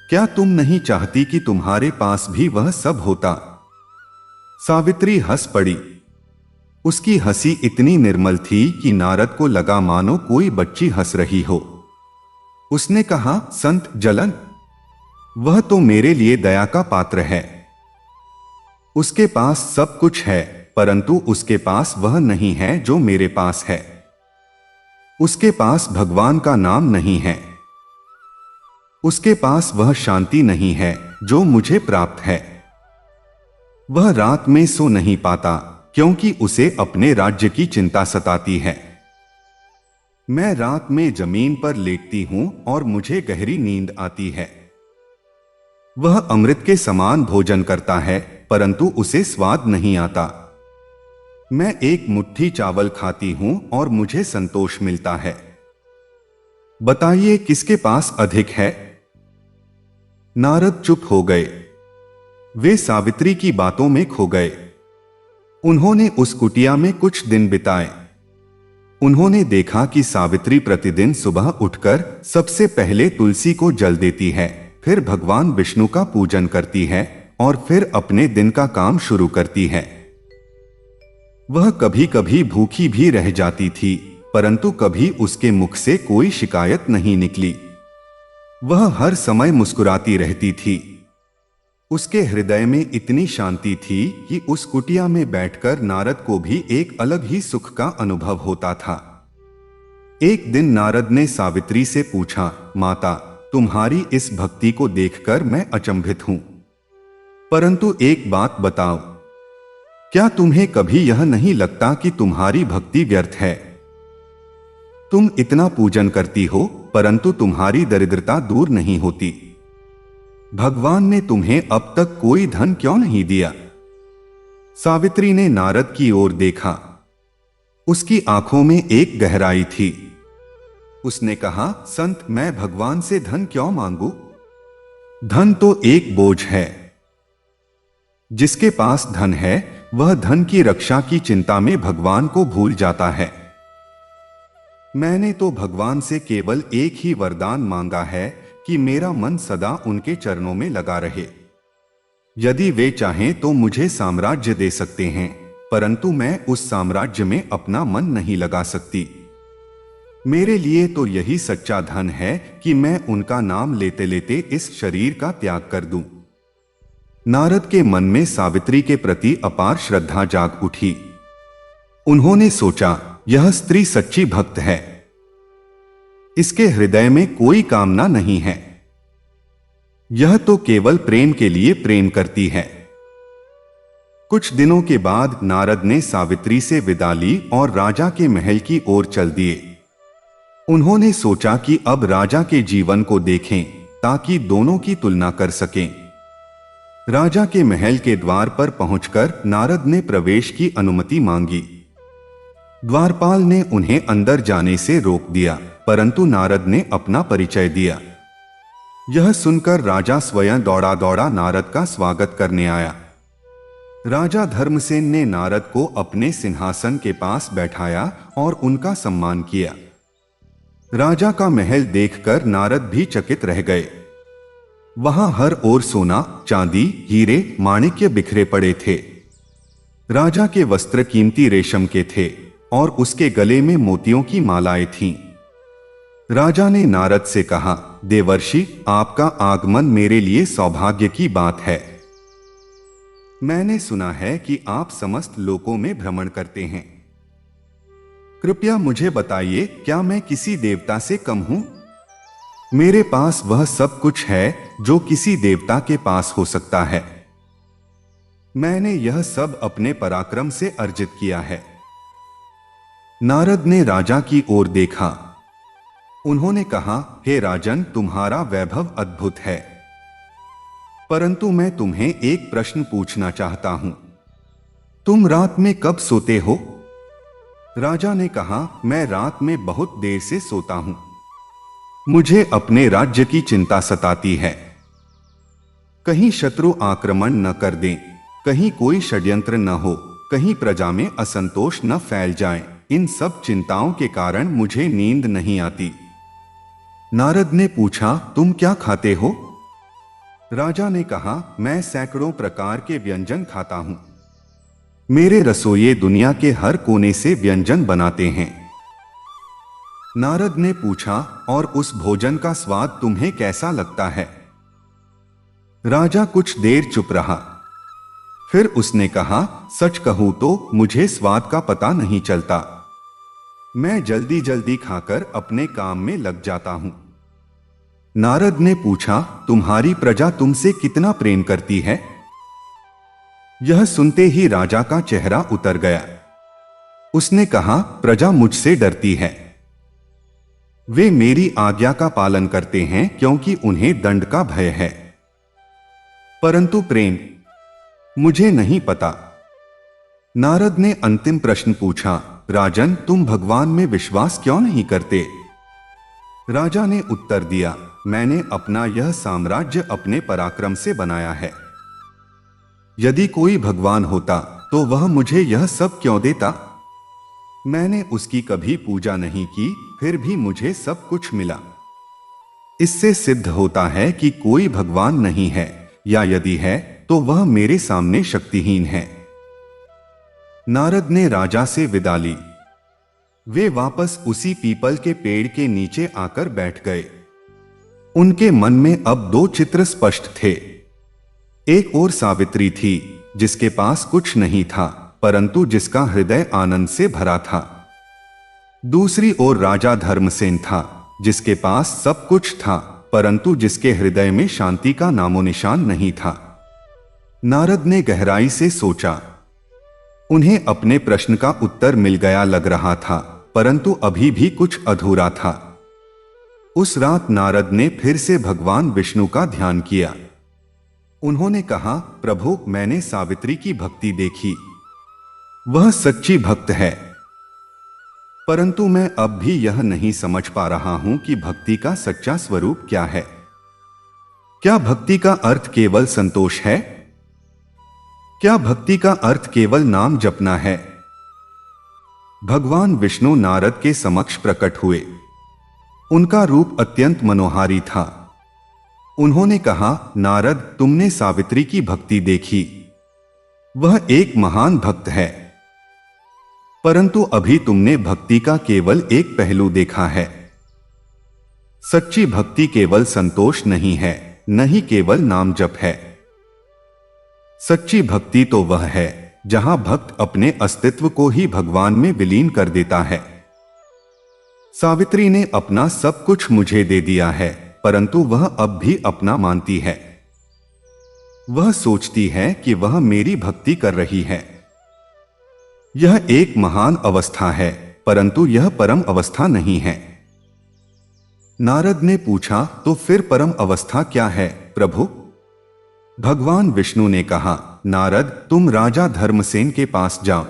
क्या तुम नहीं चाहती कि तुम्हारे पास भी वह सब होता? सावित्री हंस पड़ी। उसकी हंसी इतनी निर्मल थी कि नारद को लगा मानो कोई बच्ची हंस रही हो। उसने कहा, संत, जलन? वह तो मेरे लिए दया का पात्र है। उसके पास सब कुछ है, परंतु उसके पास वह नहीं है जो मेरे पास है। उसके पास भगवान का नाम नहीं है। उसके पास वह शांति नहीं है जो मुझे प्राप्त है। वह रात में सो नहीं पाता क्योंकि उसे अपने राज्य की चिंता सताती है। मैं रात में जमीन पर लेटती हूं और मुझे गहरी नींद आती है। वह अमृत के समान भोजन करता है, परंतु उसे स्वाद नहीं आता। मैं एक मुट्ठी चावल खाती हूं और मुझे संतोष मिलता है। बताइए किसके पास अधिक है? नारद चुप हो गए। वे सावित्री की बातों में खो गए। उन्होंने उस कुटिया में कुछ दिन बिताए। उन्होंने देखा कि सावित्री प्रतिदिन सुबह उठकर सबसे पहले तुलसी को जल देती है, फिर भगवान विष्णु का पूजन करती है और फिर अपने दिन का काम शुरू करती है। वह कभी कभी भूखी भी रह जाती थी, परंतु कभी उसके मुख से कोई शिकायत नहीं निकली। वह हर समय मुस्कुराती रहती थी। उसके हृदय में इतनी शांति थी कि उस कुटिया में बैठकर नारद को भी एक अलग ही सुख का अनुभव होता था। एक दिन नारद ने सावित्री से पूछा, माता, तुम्हारी इस भक्ति को देखकर मैं अचंभित हूं, परंतु एक बात बताओ, क्या तुम्हें कभी यह नहीं लगता कि तुम्हारी भक्ति व्यर्थ है? तुम इतना पूजन करती हो, परंतु तुम्हारी दरिद्रता दूर नहीं होती। भगवान ने तुम्हें अब तक कोई धन क्यों नहीं दिया? सावित्री ने नारद की ओर देखा। उसकी आंखों में एक गहराई थी। उसने कहा, संत, मैं भगवान से धन क्यों मांगू? धन तो एक बोझ है। जिसके पास धन है वह धन की रक्षा की चिंता में भगवान को भूल जाता है। मैंने तो भगवान से केवल एक ही वरदान मांगा है कि मेरा मन सदा उनके चरणों में लगा रहे। यदि वे चाहें तो मुझे साम्राज्य दे सकते हैं, परंतु मैं उस साम्राज्य में अपना मन नहीं लगा सकती। मेरे लिए तो यही सच्चा धन है कि मैं उनका नाम लेते लेते इस शरीर का त्याग कर दूं। नारद के मन में सावित्री के प्रति अपार श्रद्धा जाग उठी। उन्होंने सोचा, यह स्त्री सच्ची भक्त है। इसके हृदय में कोई कामना नहीं है। यह तो केवल प्रेम के लिए प्रेम करती है। कुछ दिनों के बाद नारद ने सावित्री से विदा ली और राजा के महल की ओर चल दिए। उन्होंने सोचा कि अब राजा के जीवन को देखें ताकि दोनों की तुलना कर सकें। राजा के महल के द्वार पर पहुंचकर नारद ने प्रवेश की अनुमति मांगी। द्वारपाल ने उन्हें अंदर जाने से रोक दिया, परंतु नारद ने अपना परिचय दिया। यह सुनकर राजा स्वयं दौड़ा दौड़ा नारद का स्वागत करने आया। राजा धर्मसेन ने नारद को अपने सिंहासन के पास बैठाया और उनका सम्मान किया। राजा का महल देखकर नारद भी चकित रह गए। वहां हर ओर सोना, चांदी, हीरे, माणिक्य बिखरे पड़े थे। राजा के वस्त्र कीमती रेशम के थे और उसके गले में मोतियों की मालाएं थीं। राजा ने नारद से कहा, देवर्षि, आपका आगमन मेरे लिए सौभाग्य की बात है। मैंने सुना है कि आप समस्त लोकों में भ्रमण करते हैं। कृपया मुझे बताइए, क्या मैं किसी देवता से कम हूं? मेरे पास वह सब कुछ है जो किसी देवता के पास हो सकता है। मैंने यह सब अपने पराक्रम से अर्जित किया है। नारद ने राजा की ओर देखा। उन्होंने कहा, हे राजन, तुम्हारा वैभव अद्भुत है, परंतु मैं तुम्हें एक प्रश्न पूछना चाहता हूं। तुम रात में कब सोते हो? राजा ने कहा, मैं रात में बहुत देर से सोता हूं। मुझे अपने राज्य की चिंता सताती है। कहीं शत्रु आक्रमण न कर दें, कहीं कोई षड्यंत्र न हो, कहीं प्रजा में असंतोष न फैल जाए। इन सब चिंताओं के कारण मुझे नींद नहीं आती। नारद ने पूछा, तुम क्या खाते हो? राजा ने कहा, मैं सैकड़ों प्रकार के व्यंजन खाता हूं। मेरे रसोइये दुनिया के हर कोने से व्यंजन बनाते हैं। नारद ने पूछा, और उस भोजन का स्वाद तुम्हें कैसा लगता है? राजा कुछ देर चुप रहा। फिर उसने कहा, सच कहूं तो मुझे स्वाद का पता नहीं चलता। मैं जल्दी जल्दी खाकर अपने काम में लग जाता हूं। नारद ने पूछा, तुम्हारी प्रजा तुमसे कितना प्रेम करती है? यह सुनते ही राजा का चेहरा उतर गया। उसने कहा, प्रजा मुझसे डरती है। वे मेरी आज्ञा का पालन करते हैं क्योंकि उन्हें दंड का भय है, परंतु प्रेम मुझे नहीं पता। नारद ने अंतिम प्रश्न पूछा, राजन, तुम भगवान में विश्वास क्यों नहीं करते? राजा ने उत्तर दिया, मैंने अपना यह साम्राज्य अपने पराक्रम से बनाया है। यदि कोई भगवान होता तो वह मुझे यह सब क्यों देता? मैंने उसकी कभी पूजा नहीं की, फिर भी मुझे सब कुछ मिला। इससे सिद्ध होता है कि कोई भगवान नहीं है, या यदि है तो वह मेरे सामने शक्तिहीन है। नारद ने राजा से विदा ली। वे वापस उसी पीपल के पेड़ के नीचे आकर बैठ गए। उनके मन में अब दो चित्र स्पष्ट थे। एक ओर सावित्री थी, जिसके पास कुछ नहीं था, परंतु जिसका हृदय आनंद से भरा था। दूसरी ओर राजा धर्मसेन था, जिसके पास सब कुछ था, परंतु जिसके हृदय में शांति का नामोनिशान नहीं था। नारद ने गहराई से सोचा। उन्हें अपने प्रश्न का उत्तर मिल गया लग रहा था, परंतु अभी भी कुछ अधूरा था। उस रात नारद ने फिर से भगवान विष्णु का ध्यान किया। उन्होंने कहा, प्रभु, मैंने सावित्री की भक्ति देखी। वह सच्ची भक्त है, परंतु मैं अब भी यह नहीं समझ पा रहा हूं कि भक्ति का सच्चा स्वरूप क्या है। क्या भक्ति का अर्थ केवल संतोष है? क्या भक्ति का अर्थ केवल नाम जपना है? भगवान विष्णु नारद के समक्ष प्रकट हुए। उनका रूप अत्यंत मनोहारी था। उन्होंने कहा, नारद, तुमने सावित्री की भक्ति देखी। वह एक महान भक्त है, परंतु अभी तुमने भक्ति का केवल एक पहलू देखा है। सच्ची भक्ति केवल संतोष नहीं है, न ही केवल नाम जप है। सच्ची भक्ति तो वह है जहां भक्त अपने अस्तित्व को ही भगवान में विलीन कर देता है। सावित्री ने अपना सब कुछ मुझे दे दिया है, परंतु वह अब भी अपना मानती है। वह सोचती है कि वह मेरी भक्ति कर रही है। यह एक महान अवस्था है, परंतु यह परम अवस्था नहीं है। नारद ने पूछा, तो फिर परम अवस्था क्या है, प्रभु? भगवान विष्णु ने कहा, नारद, तुम राजा धर्मसेन के पास जाओ।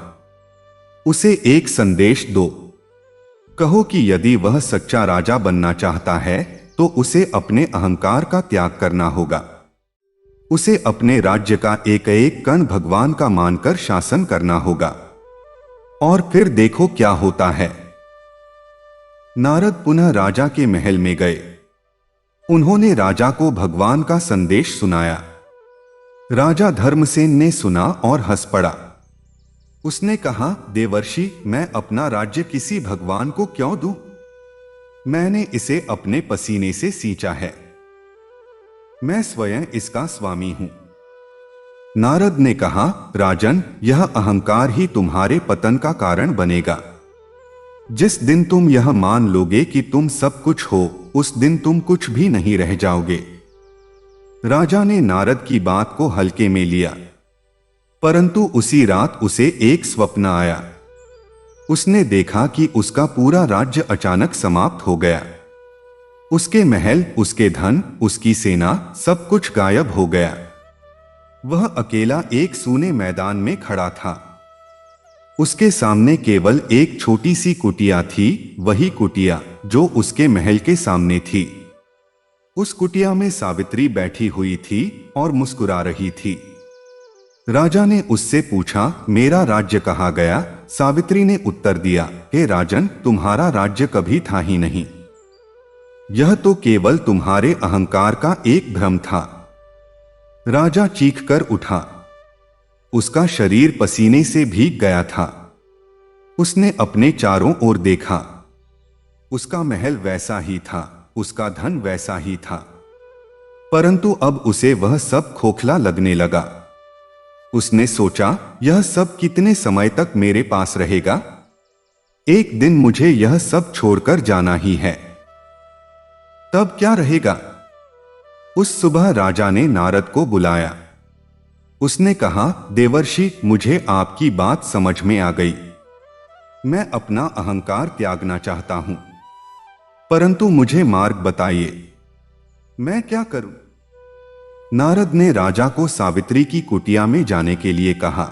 उसे एक संदेश दो। कहो कि यदि वह सच्चा राजा बनना चाहता है तो उसे अपने अहंकार का त्याग करना होगा। उसे अपने राज्य का एक एक कण भगवान का मानकर शासन करना होगा, और फिर देखो क्या होता है। नारद पुनः राजा के महल में गए। उन्होंने राजा को भगवान का संदेश सुनाया। राजा धर्मसेन ने सुना और हंस पड़ा। उसने कहा, देवर्षि, मैं अपना राज्य किसी भगवान को क्यों दूं? मैंने इसे अपने पसीने से सींचा है। मैं स्वयं इसका स्वामी हूं। नारद ने कहा, राजन, यह अहंकार ही तुम्हारे पतन का कारण बनेगा। जिस दिन तुम यह मान लोगे कि तुम सब कुछ हो, उस दिन तुम कुछ भी नहीं रह जाओगे। राजा ने नारद की बात को हल्के में लिया, परंतु उसी रात उसे एक स्वप्न आया। उसने देखा कि उसका पूरा राज्य अचानक समाप्त हो गया। उसके महल, उसके धन, उसकी सेना, सब कुछ गायब हो गया। वह अकेला एक सूने मैदान में खड़ा था। उसके सामने केवल एक छोटी सी कुटिया थी, वही कुटिया जो उसके महल के सामने थी। उस कुटिया में सावित्री बैठी हुई थी और मुस्कुरा रही थी। राजा ने उससे पूछा, मेरा राज्य कहाँ गया? सावित्री ने उत्तर दिया, हे राजन, तुम्हारा राज्य कभी था ही नहीं। यह तो केवल तुम्हारे अहंकार का एक भ्रम था। राजा चीख कर उठा। उसका शरीर पसीने से भीग गया था। उसने अपने चारों ओर देखा। उसका महल वैसा ही था, उसका धन वैसा ही था, परंतु अब उसे वह सब खोखला लगने लगा। उसने सोचा, यह सब कितने समय तक मेरे पास रहेगा? एक दिन मुझे यह सब छोड़कर जाना ही है। तब क्या रहेगा? उस सुबह राजा ने नारद को बुलाया। उसने कहा, देवर्षि, मुझे आपकी बात समझ में आ गई। मैं अपना अहंकार त्यागना चाहता हूं, परंतु मुझे मार्ग बताइए, मैं क्या करूं? नारद ने राजा को सावित्री की कुटिया में जाने के लिए कहा।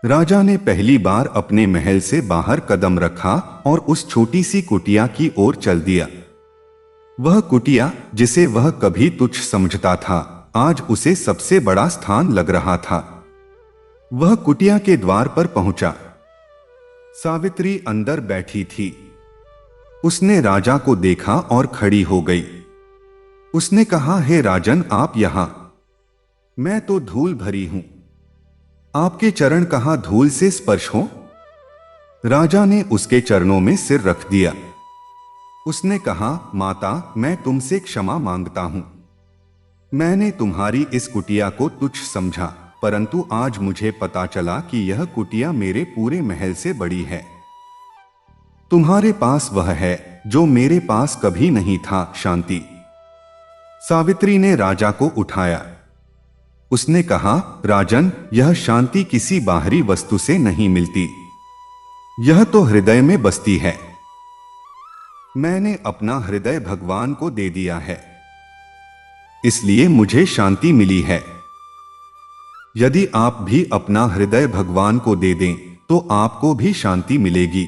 राजा ने पहली बार अपने महल से बाहर कदम रखा और उस छोटी सी कुटिया की ओर चल दिया। वह कुटिया, जिसे वह कभी तुच्छ समझता था, आज उसे सबसे बड़ा स्थान लग रहा था। वह कुटिया के द्वार पर पहुंचा। सावित्री अंदर बैठी थी। उसने राजा को देखा और खड़ी हो गई। उसने कहा, हे राजन, आप यहां? मैं तो धूल भरी हूं। आपके चरण कहां धूल से स्पर्श हो? राजा ने उसके चरणों में सिर रख दिया। उसने कहा, माता, मैं तुमसे क्षमा मांगता हूं। मैंने तुम्हारी इस कुटिया को तुच्छ समझा, परंतु आज मुझे पता चला कि यह कुटिया मेरे पूरे महल से बड़ी है। तुम्हारे पास वह है जो मेरे पास कभी नहीं था, शांति। सावित्री ने राजा को उठाया। उसने कहा, राजन, यह शांति किसी बाहरी वस्तु से नहीं मिलती, यह तो हृदय में बसती है। मैंने अपना हृदय भगवान को दे दिया है, इसलिए मुझे शांति मिली है। यदि आप भी अपना हृदय भगवान को दे दें तो आपको भी शांति मिलेगी।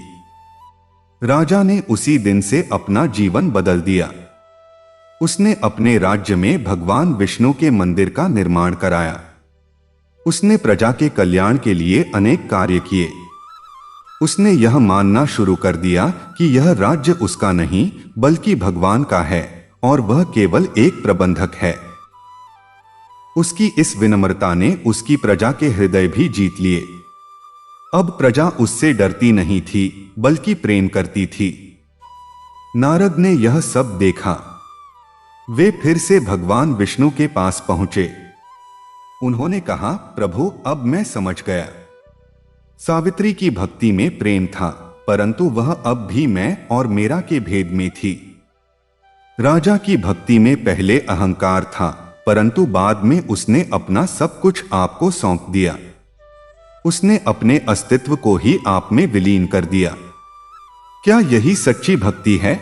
राजा ने उसी दिन से अपना जीवन बदल दिया। उसने अपने राज्य में भगवान विष्णु के मंदिर का निर्माण कराया। उसने प्रजा के कल्याण के लिए अनेक कार्य किए। उसने यह मानना शुरू कर दिया कि यह राज्य उसका नहीं बल्कि भगवान का है और वह केवल एक प्रबंधक है। उसकी इस विनम्रता ने उसकी प्रजा के हृदय भी जीत लिए। अब प्रजा उससे डरती नहीं थी बल्कि प्रेम करती थी। नारद ने यह सब देखा। वे फिर से भगवान विष्णु के पास पहुंचे। उन्होंने कहा, प्रभु, अब मैं समझ गया। सावित्री की भक्ति में प्रेम था, परंतु वह अब भी मैं और मेरा के भेद में थी। राजा की भक्ति में पहले अहंकार था, परंतु बाद में उसने अपना सब कुछ आपको सौंप दिया। उसने अपने अस्तित्व को ही आप में विलीन कर दिया। क्या यही सच्ची भक्ति है?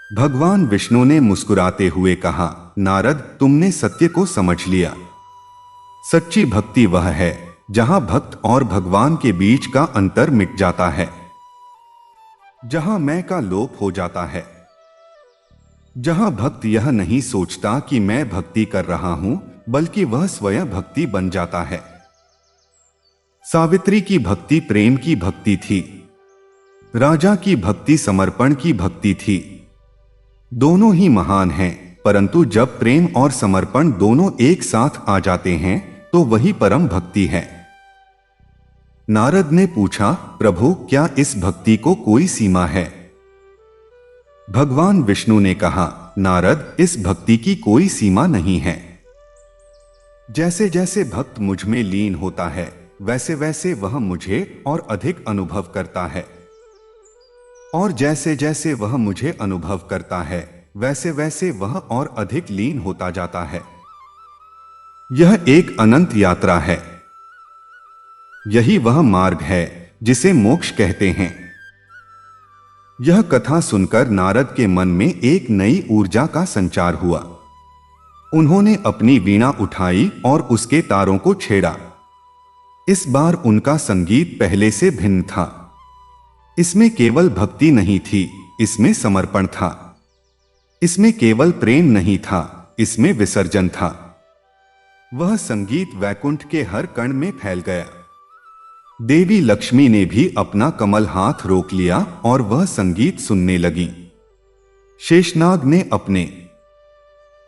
भगवान विष्णु ने मुस्कुराते हुए कहा, नारद, तुमने सत्य को समझ लिया। सच्ची भक्ति वह है जहां भक्त और भगवान के बीच का अंतर मिट जाता है, जहां मैं का लोप हो जाता है, जहां भक्त यह नहीं सोचता कि मैं भक्ति कर रहा हूं, बल्कि वह स्वयं भक्ति बन जाता है। सावित्री की भक्ति प्रेम की भक्ति थी। राजा की भक्ति समर्पण की भक्ति थी। दोनों ही महान हैं, परंतु जब प्रेम और समर्पण दोनों एक साथ आ जाते हैं तो वही परम भक्ति है। नारद ने पूछा, प्रभु, क्या इस भक्ति को कोई सीमा है? भगवान विष्णु ने कहा, नारद, इस भक्ति की कोई सीमा नहीं है। जैसे जैसे भक्त मुझ में लीन होता है, वैसे वैसे वह मुझे और अधिक अनुभव करता है, और जैसे जैसे वह मुझे अनुभव करता है, वैसे वैसे वह और अधिक लीन होता जाता है। यह एक अनंत यात्रा है। यही वह मार्ग है जिसे मोक्ष कहते हैं। यह कथा सुनकर नारद के मन में एक नई ऊर्जा का संचार हुआ। उन्होंने अपनी वीणा उठाई और उसके तारों को छेड़ा। इस बार उनका संगीत पहले से भिन्न था। इसमें केवल भक्ति नहीं थी, इसमें समर्पण था। इसमें केवल प्रेम नहीं था, इसमें विसर्जन था। वह संगीत वैकुंठ के हर कण में फैल गया। देवी लक्ष्मी ने भी अपना कमल हाथ रोक लिया और वह संगीत सुनने लगी। शेषनाग ने अपने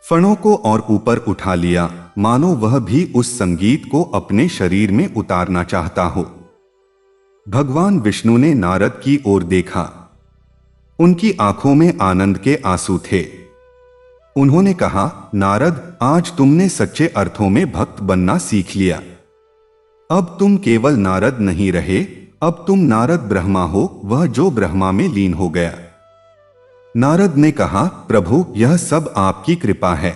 फणों को और ऊपर उठा लिया, मानो वह भी उस संगीत को अपने शरीर में उतारना चाहता हो। भगवान विष्णु ने नारद की ओर देखा। उनकी आंखों में आनंद के आंसू थे। उन्होंने कहा, नारद, आज तुमने सच्चे अर्थों में भक्त बनना सीख लिया। अब तुम केवल नारद नहीं रहे, अब तुम नारद ब्रह्मा हो, वह जो ब्रह्मा में लीन हो गया। नारद ने कहा, प्रभु, यह सब आपकी कृपा है।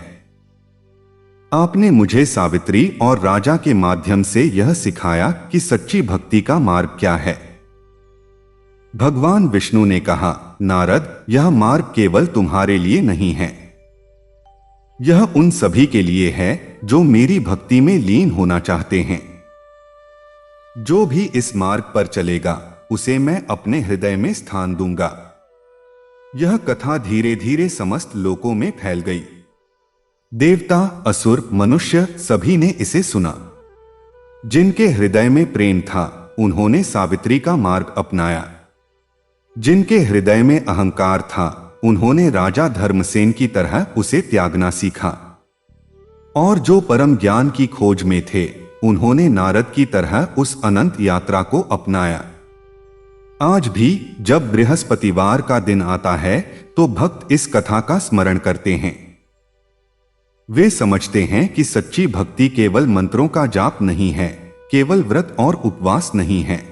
आपने मुझे सावित्री और राजा के माध्यम से यह सिखाया कि सच्ची भक्ति का मार्ग क्या है। भगवान विष्णु ने कहा, नारद, यह मार्ग केवल तुम्हारे लिए नहीं है, यह उन सभी के लिए है जो मेरी भक्ति में लीन होना चाहते हैं। जो भी इस मार्ग पर चलेगा उसे मैं अपने हृदय में स्थान दूंगा। यह कथा धीरे धीरे समस्त लोकों में फैल गई। देवता, असुर, मनुष्य सभी ने इसे सुना। जिनके हृदय में प्रेम था उन्होंने सावित्री का मार्ग अपनाया। जिनके हृदय में अहंकार था उन्होंने राजा धर्मसेन की तरह उसे त्यागना सीखा। और जो परम ज्ञान की खोज में थे उन्होंने नारद की तरह उस अनंत यात्रा को अपनाया। आज भी जब बृहस्पतिवार का दिन आता है तो भक्त इस कथा का स्मरण करते हैं। वे समझते हैं कि सच्ची भक्ति केवल मंत्रों का जाप नहीं है, केवल व्रत और उपवास नहीं है।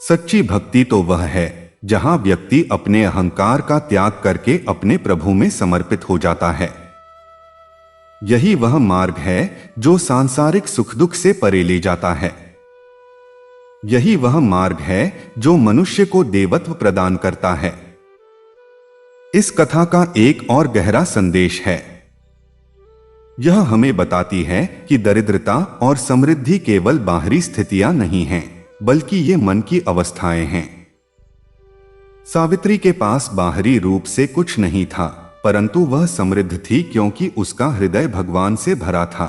सच्ची भक्ति तो वह है जहां व्यक्ति अपने अहंकार का त्याग करके अपने प्रभु में समर्पित हो जाता है। यही वह मार्ग है जो सांसारिक सुख दुख से परे ले जाता है। यही वह मार्ग है जो मनुष्य को देवत्व प्रदान करता है। इस कथा का एक और गहरा संदेश है। यह हमें बताती है कि दरिद्रता और समृद्धि केवल बाहरी स्थितियां नहीं हैं, बल्कि ये मन की अवस्थाएं हैं। सावित्री के पास बाहरी रूप से कुछ नहीं था, परंतु वह समृद्ध थी क्योंकि उसका हृदय भगवान से भरा था।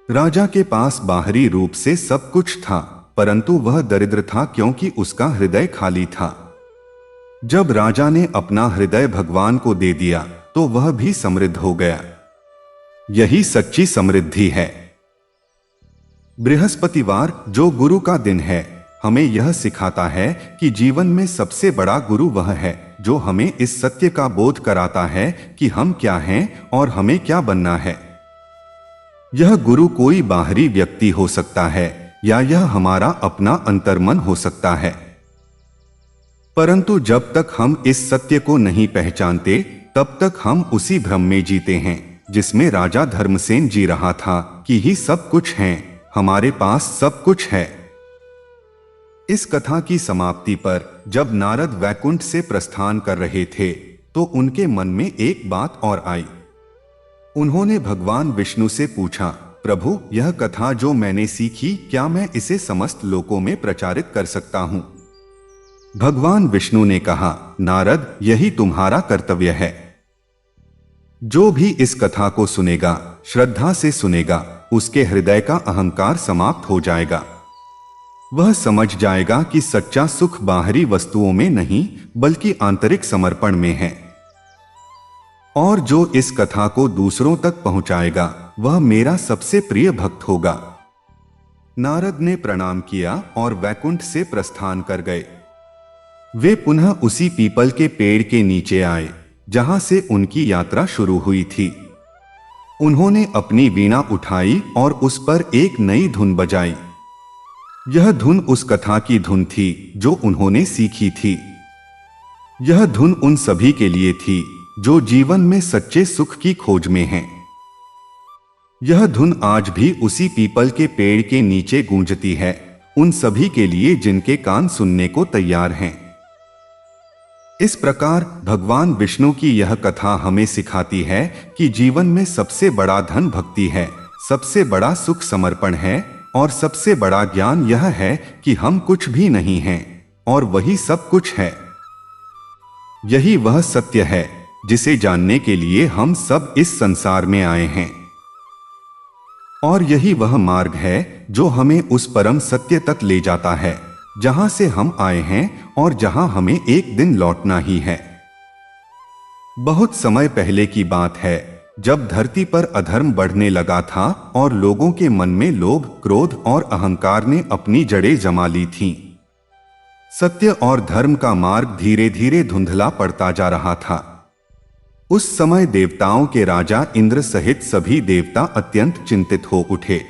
राजा के पास बाहरी रूप से सब कुछ था, परंतु वह दरिद्र था क्योंकि उसका हृदय खाली था। जब राजा ने अपना हृदय भगवान को दे दिया तो वह भी समृद्ध हो गया। यही सच्ची समृद्धि है। बृहस्पतिवार जो गुरु का दिन है, हमें यह सिखाता है कि जीवन में सबसे बड़ा गुरु वह है जो हमें इस सत्य का बोध कराता है कि हम क्या हैं और हमें क्या बनना है। यह गुरु कोई बाहरी व्यक्ति हो सकता है या यह हमारा अपना अंतर्मन हो सकता है, परंतु जब तक हम इस सत्य को नहीं पहचानते तब तक हम उसी भ्रम में जीते हैं जिसमें राजा धर्मसेन जी रहा था कि ही सब कुछ है, हमारे पास सब कुछ है। इस कथा की समाप्ति पर जब नारद वैकुंठ से प्रस्थान कर रहे थे तो उनके मन में एक बात और आई। उन्होंने भगवान विष्णु से पूछा, प्रभु, यह कथा जो मैंने सीखी, क्या मैं इसे समस्त लोकों में प्रचारित कर सकता हूं? भगवान विष्णु ने कहा, नारद, यही तुम्हारा कर्तव्य है। जो भी इस कथा को सुनेगा, श्रद्धा से सुनेगा, उसके हृदय का अहंकार समाप्त हो जाएगा। वह समझ जाएगा कि सच्चा सुख बाहरी वस्तुओं में नहीं बल्कि आंतरिक समर्पण में है। और जो इस कथा को दूसरों तक पहुंचाएगा वह मेरा सबसे प्रिय भक्त होगा। नारद ने प्रणाम किया और वैकुंठ से प्रस्थान कर गए। वे पुनः उसी पीपल के पेड़ के नीचे आए जहां से उनकी यात्रा शुरू हुई थी। उन्होंने अपनी वीणा उठाई और उस पर एक नई धुन बजाई। यह धुन उस कथा की धुन थी जो उन्होंने सीखी थी। यह धुन उन सभी के लिए थी जो जीवन में सच्चे सुख की खोज में हैं। यह धुन आज भी उसी पीपल के पेड़ के नीचे गूंजती है, उन सभी के लिए जिनके कान सुनने को तैयार हैं। इस प्रकार भगवान विष्णु की यह कथा हमें सिखाती है कि जीवन में सबसे बड़ा धन भक्ति है, सबसे बड़ा सुख समर्पण है और सबसे बड़ा ज्ञान यह है कि हम कुछ भी नहीं हैं और वही सब कुछ है। यही वह सत्य है जिसे जानने के लिए हम सब इस संसार में आए हैं। और यही वह मार्ग है जो हमें उस परम सत्य तक ले जाता है जहां से हम आए हैं और जहां हमें एक दिन लौटना ही है। बहुत समय पहले की बात है जब धरती पर अधर्म बढ़ने लगा था और लोगों के मन में लोभ, क्रोध और अहंकार ने अपनी जड़ें जमा ली थीं। सत्य और धर्म का मार्ग धीरे धीरे धुंधला पड़ता जा रहा था। उस समय देवताओं के राजा इंद्र सहित सभी देवता अत्यंत चिंतित हो उठे।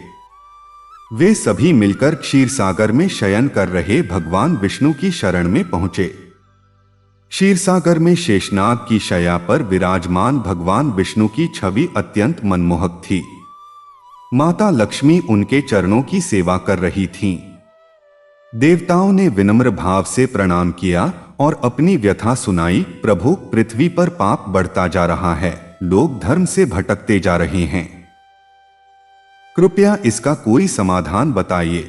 वे सभी मिलकर क्षीरसागर में शयन कर रहे भगवान विष्णु की शरण में पहुंचे। क्षीरसागर में शेषनाग की शैया पर विराजमान भगवान विष्णु की छवि अत्यंत मनमोहक थी। माता लक्ष्मी उनके चरणों की सेवा कर रही थीं। देवताओं ने विनम्र भाव से प्रणाम किया और अपनी व्यथा सुनाई। प्रभु, पृथ्वी पर पाप बढ़ता जा रहा है, लोग धर्म से भटकते जा रहे हैं, कृपया इसका कोई समाधान बताइए।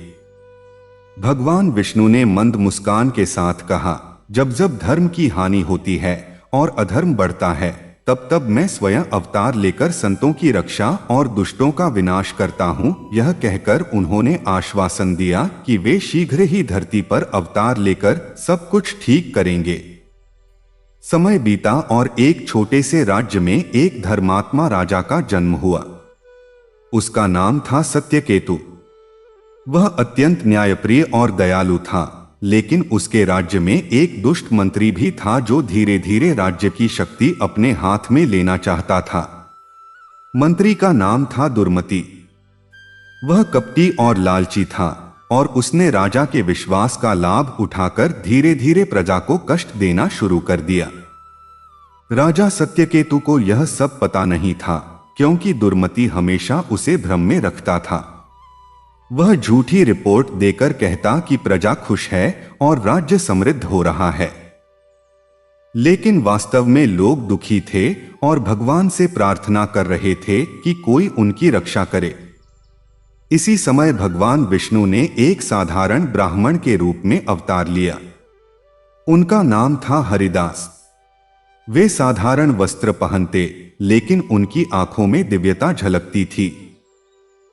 भगवान विष्णु ने मंद मुस्कान के साथ कहा, जब जब धर्म की हानि होती है और अधर्म बढ़ता है, तब तब मैं स्वयं अवतार लेकर संतों की रक्षा और दुष्टों का विनाश करता हूं। यह कहकर उन्होंने आश्वासन दिया कि वे शीघ्र ही धरती पर अवतार लेकर सब कुछ ठीक करेंगे। समय बीता और एक छोटे से राज्य में एक धर्मात्मा राजा का जन्म हुआ। उसका नाम था सत्यकेतु। वह अत्यंत न्यायप्रिय और दयालु था, लेकिन उसके राज्य में एक दुष्ट मंत्री भी था जो धीरे धीरे राज्य की शक्ति अपने हाथ में लेना चाहता था। मंत्री का नाम था दुर्मति। वह कपटी और लालची था और उसने राजा के विश्वास का लाभ उठाकर धीरे धीरे प्रजा को कष्ट देना शुरू कर दिया। राजा सत्यकेतु को यह सब पता नहीं था, क्योंकि दुर्मति हमेशा उसे भ्रम में रखता था। वह झूठी रिपोर्ट देकर कहता कि प्रजा खुश है और राज्य समृद्ध हो रहा है, लेकिन वास्तव में लोग दुखी थे और भगवान से प्रार्थना कर रहे थे कि कोई उनकी रक्षा करे। इसी समय भगवान विष्णु ने एक साधारण ब्राह्मण के रूप में अवतार लिया। उनका नाम था हरिदास। वे साधारण वस्त्र पहनते, लेकिन उनकी आंखों में दिव्यता झलकती थी।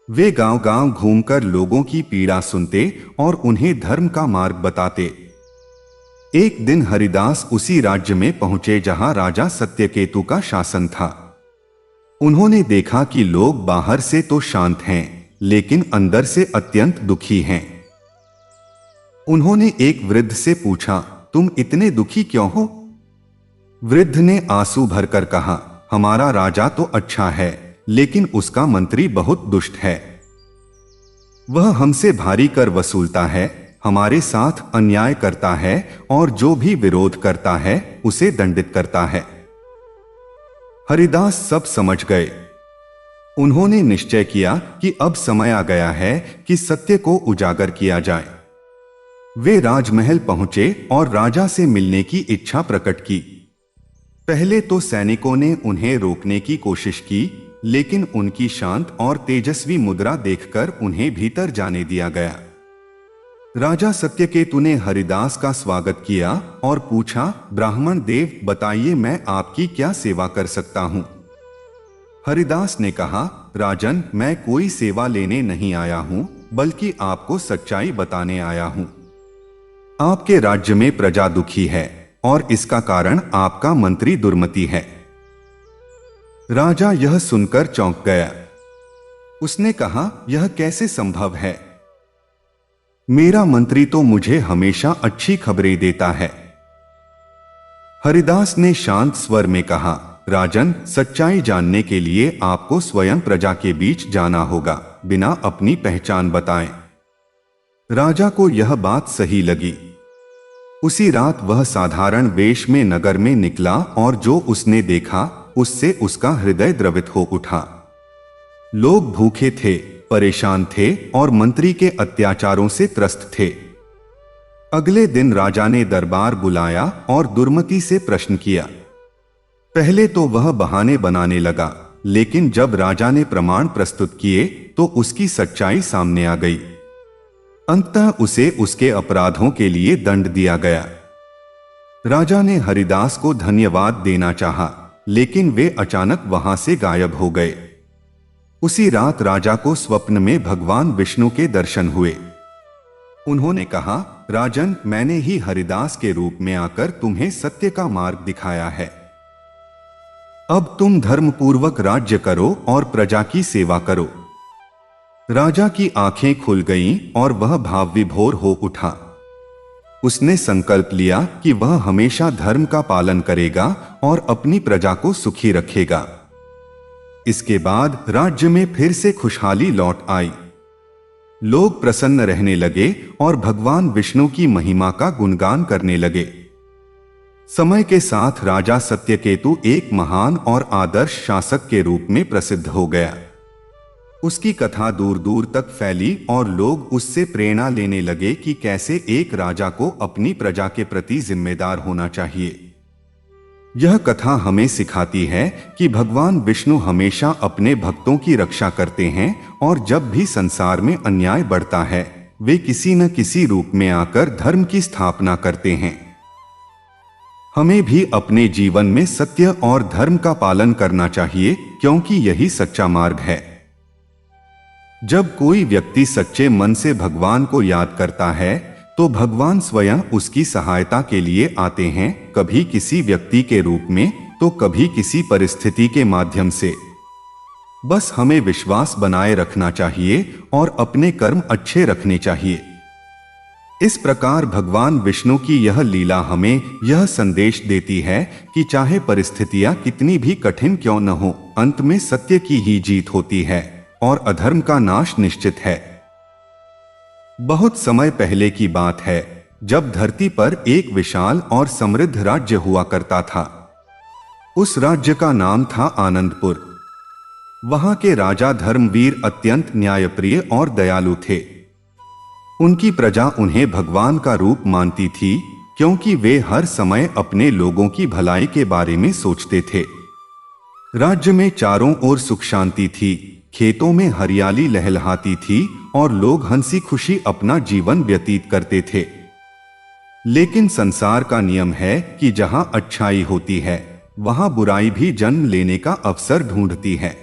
वे गांव-गांव घूमकर लोगों की पीड़ा सुनते और उन्हें धर्म का मार्ग बताते। एक दिन हरिदास उसी राज्य में पहुंचे जहां राजा सत्यकेतु का शासन था। उन्होंने देखा कि लोग बाहर से तो शांत हैं, लेकिन अंदर से अत्यंत दुखी हैं। उन्होंने एक वृद्ध से पूछा, तुम इतने दुखी क्यों हो? वृद्ध ने आंसू भरकर कहा, हमारा राजा तो अच्छा है, लेकिन उसका मंत्री बहुत दुष्ट है। वह हमसे भारी कर वसूलता है, हमारे साथ अन्याय करता है और जो भी विरोध करता है उसे दंडित करता है। हरिदास सब समझ गए। उन्होंने निश्चय किया कि अब समय आ गया है कि सत्य को उजागर किया जाए। वे राजमहल पहुंचे और राजा से मिलने की इच्छा प्रकट की। पहले तो सैनिकों ने उन्हें रोकने की कोशिश की, लेकिन उनकी शांत और तेजस्वी मुद्रा देखकर उन्हें भीतर जाने दिया गया। राजा सत्यकेतु ने हरिदास का स्वागत किया और पूछा, ब्राह्मण देव, बताइए मैं आपकी क्या सेवा कर सकता हूं? हरिदास ने कहा, राजन, मैं कोई सेवा लेने नहीं आया हूं, बल्कि आपको सच्चाई बताने आया हूं। आपके राज्य में प्रजा दुखी है और इसका कारण आपका मंत्री दुर्मति है। राजा यह सुनकर चौंक गया। उसने कहा, यह कैसे संभव है? मेरा मंत्री तो मुझे हमेशा अच्छी खबरें देता है। हरिदास ने शांत स्वर में कहा, राजन, सच्चाई जानने के लिए आपको स्वयं प्रजा के बीच जाना होगा, बिना अपनी पहचान बताएं। राजा को यह बात सही लगी। उसी रात वह साधारण वेश में नगर में निकला और जो उसने देखा उससे उसका हृदय द्रवित हो उठा। लोग भूखे थे, परेशान थे और मंत्री के अत्याचारों से त्रस्त थे। अगले दिन राजा ने दरबार बुलाया और दुर्मति से प्रश्न किया। पहले तो वह बहाने बनाने लगा, लेकिन जब राजा ने प्रमाण प्रस्तुत किए तो उसकी सच्चाई सामने आ गई। अंततः उसे उसके अपराधों के लिए दंड दिया गया। राजा ने हरिदास को धन्यवाद देना चाहा, लेकिन वे अचानक वहां से गायब हो गए। उसी रात राजा को स्वप्न में भगवान विष्णु के दर्शन हुए। उन्होंने कहा, राजन, मैंने ही हरिदास के रूप में आकर तुम्हें सत्य का मार्ग दिखाया है। अब तुम धर्मपूर्वक राज्य करो और प्रजा की सेवा करो। राजा की आंखें खुल गईं और वह भाव विभोर हो उठा। उसने संकल्प लिया कि वह हमेशा धर्म का पालन करेगा और अपनी प्रजा को सुखी रखेगा। इसके बाद राज्य में फिर से खुशहाली लौट आई। लोग प्रसन्न रहने लगे और भगवान विष्णु की महिमा का गुणगान करने लगे। समय के साथ राजा सत्यकेतु एक महान और आदर्श शासक के रूप में प्रसिद्ध हो गया। उसकी कथा दूर दूर तक फैली और लोग उससे प्रेरणा लेने लगे कि कैसे एक राजा को अपनी प्रजा के प्रति जिम्मेदार होना चाहिए। यह कथा हमें सिखाती है कि भगवान विष्णु हमेशा अपने भक्तों की रक्षा करते हैं और जब भी संसार में अन्याय बढ़ता है वे किसी न किसी रूप में आकर धर्म की स्थापना करते हैं। हमें भी अपने जीवन में सत्य और धर्म का पालन करना चाहिए क्योंकि यही सच्चा मार्ग है। जब कोई व्यक्ति सच्चे मन से भगवान को याद करता है तो भगवान स्वयं उसकी सहायता के लिए आते हैं, कभी किसी व्यक्ति के रूप में तो कभी किसी परिस्थिति के माध्यम से। बस हमें विश्वास बनाए रखना चाहिए और अपने कर्म अच्छे रखने चाहिए। इस प्रकार भगवान विष्णु की यह लीला हमें यह संदेश देती है कि चाहे परिस्थितियां कितनी भी कठिन क्यों न हो, अंत में सत्य की ही जीत होती है और अधर्म का नाश निश्चित है। बहुत समय पहले की बात है जब धरती पर एक विशाल और समृद्ध राज्य हुआ करता था। उस राज्य का नाम था आनंदपुर। वहां के राजा धर्मवीर अत्यंत न्यायप्रिय और दयालु थे। उनकी प्रजा उन्हें भगवान का रूप मानती थी क्योंकि वे हर समय अपने लोगों की भलाई के बारे में सोचते थे। राज्य में चारों ओर सुख शांति थी, खेतों में हरियाली लहलहाती थी और लोग हंसी खुशी अपना जीवन व्यतीत करते थे। लेकिन संसार का नियम है कि जहां अच्छाई होती है वहां बुराई भी जन्म लेने का अवसर ढूंढती है।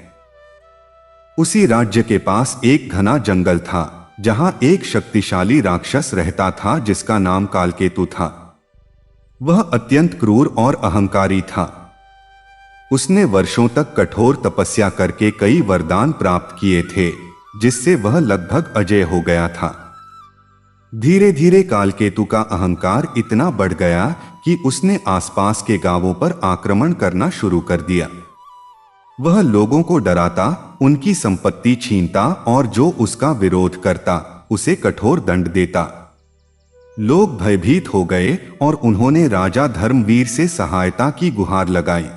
उसी राज्य के पास एक घना जंगल था जहां एक शक्तिशाली राक्षस रहता था जिसका नाम कालकेतु था। वह अत्यंत क्रूर और अहंकारी था। उसने वर्षों तक कठोर तपस्या करके कई वरदान प्राप्त किए थे जिससे वह लगभग अजेय हो गया था। धीरे धीरे कालकेतु का अहंकार इतना बढ़ गया कि उसने आसपास के गांवों पर आक्रमण करना शुरू कर दिया। वह लोगों को डराता, उनकी संपत्ति छीनता और जो उसका विरोध करता उसे कठोर दंड देता। लोग भयभीत हो गए और उन्होंने राजा धर्मवीर से सहायता की गुहार लगाई।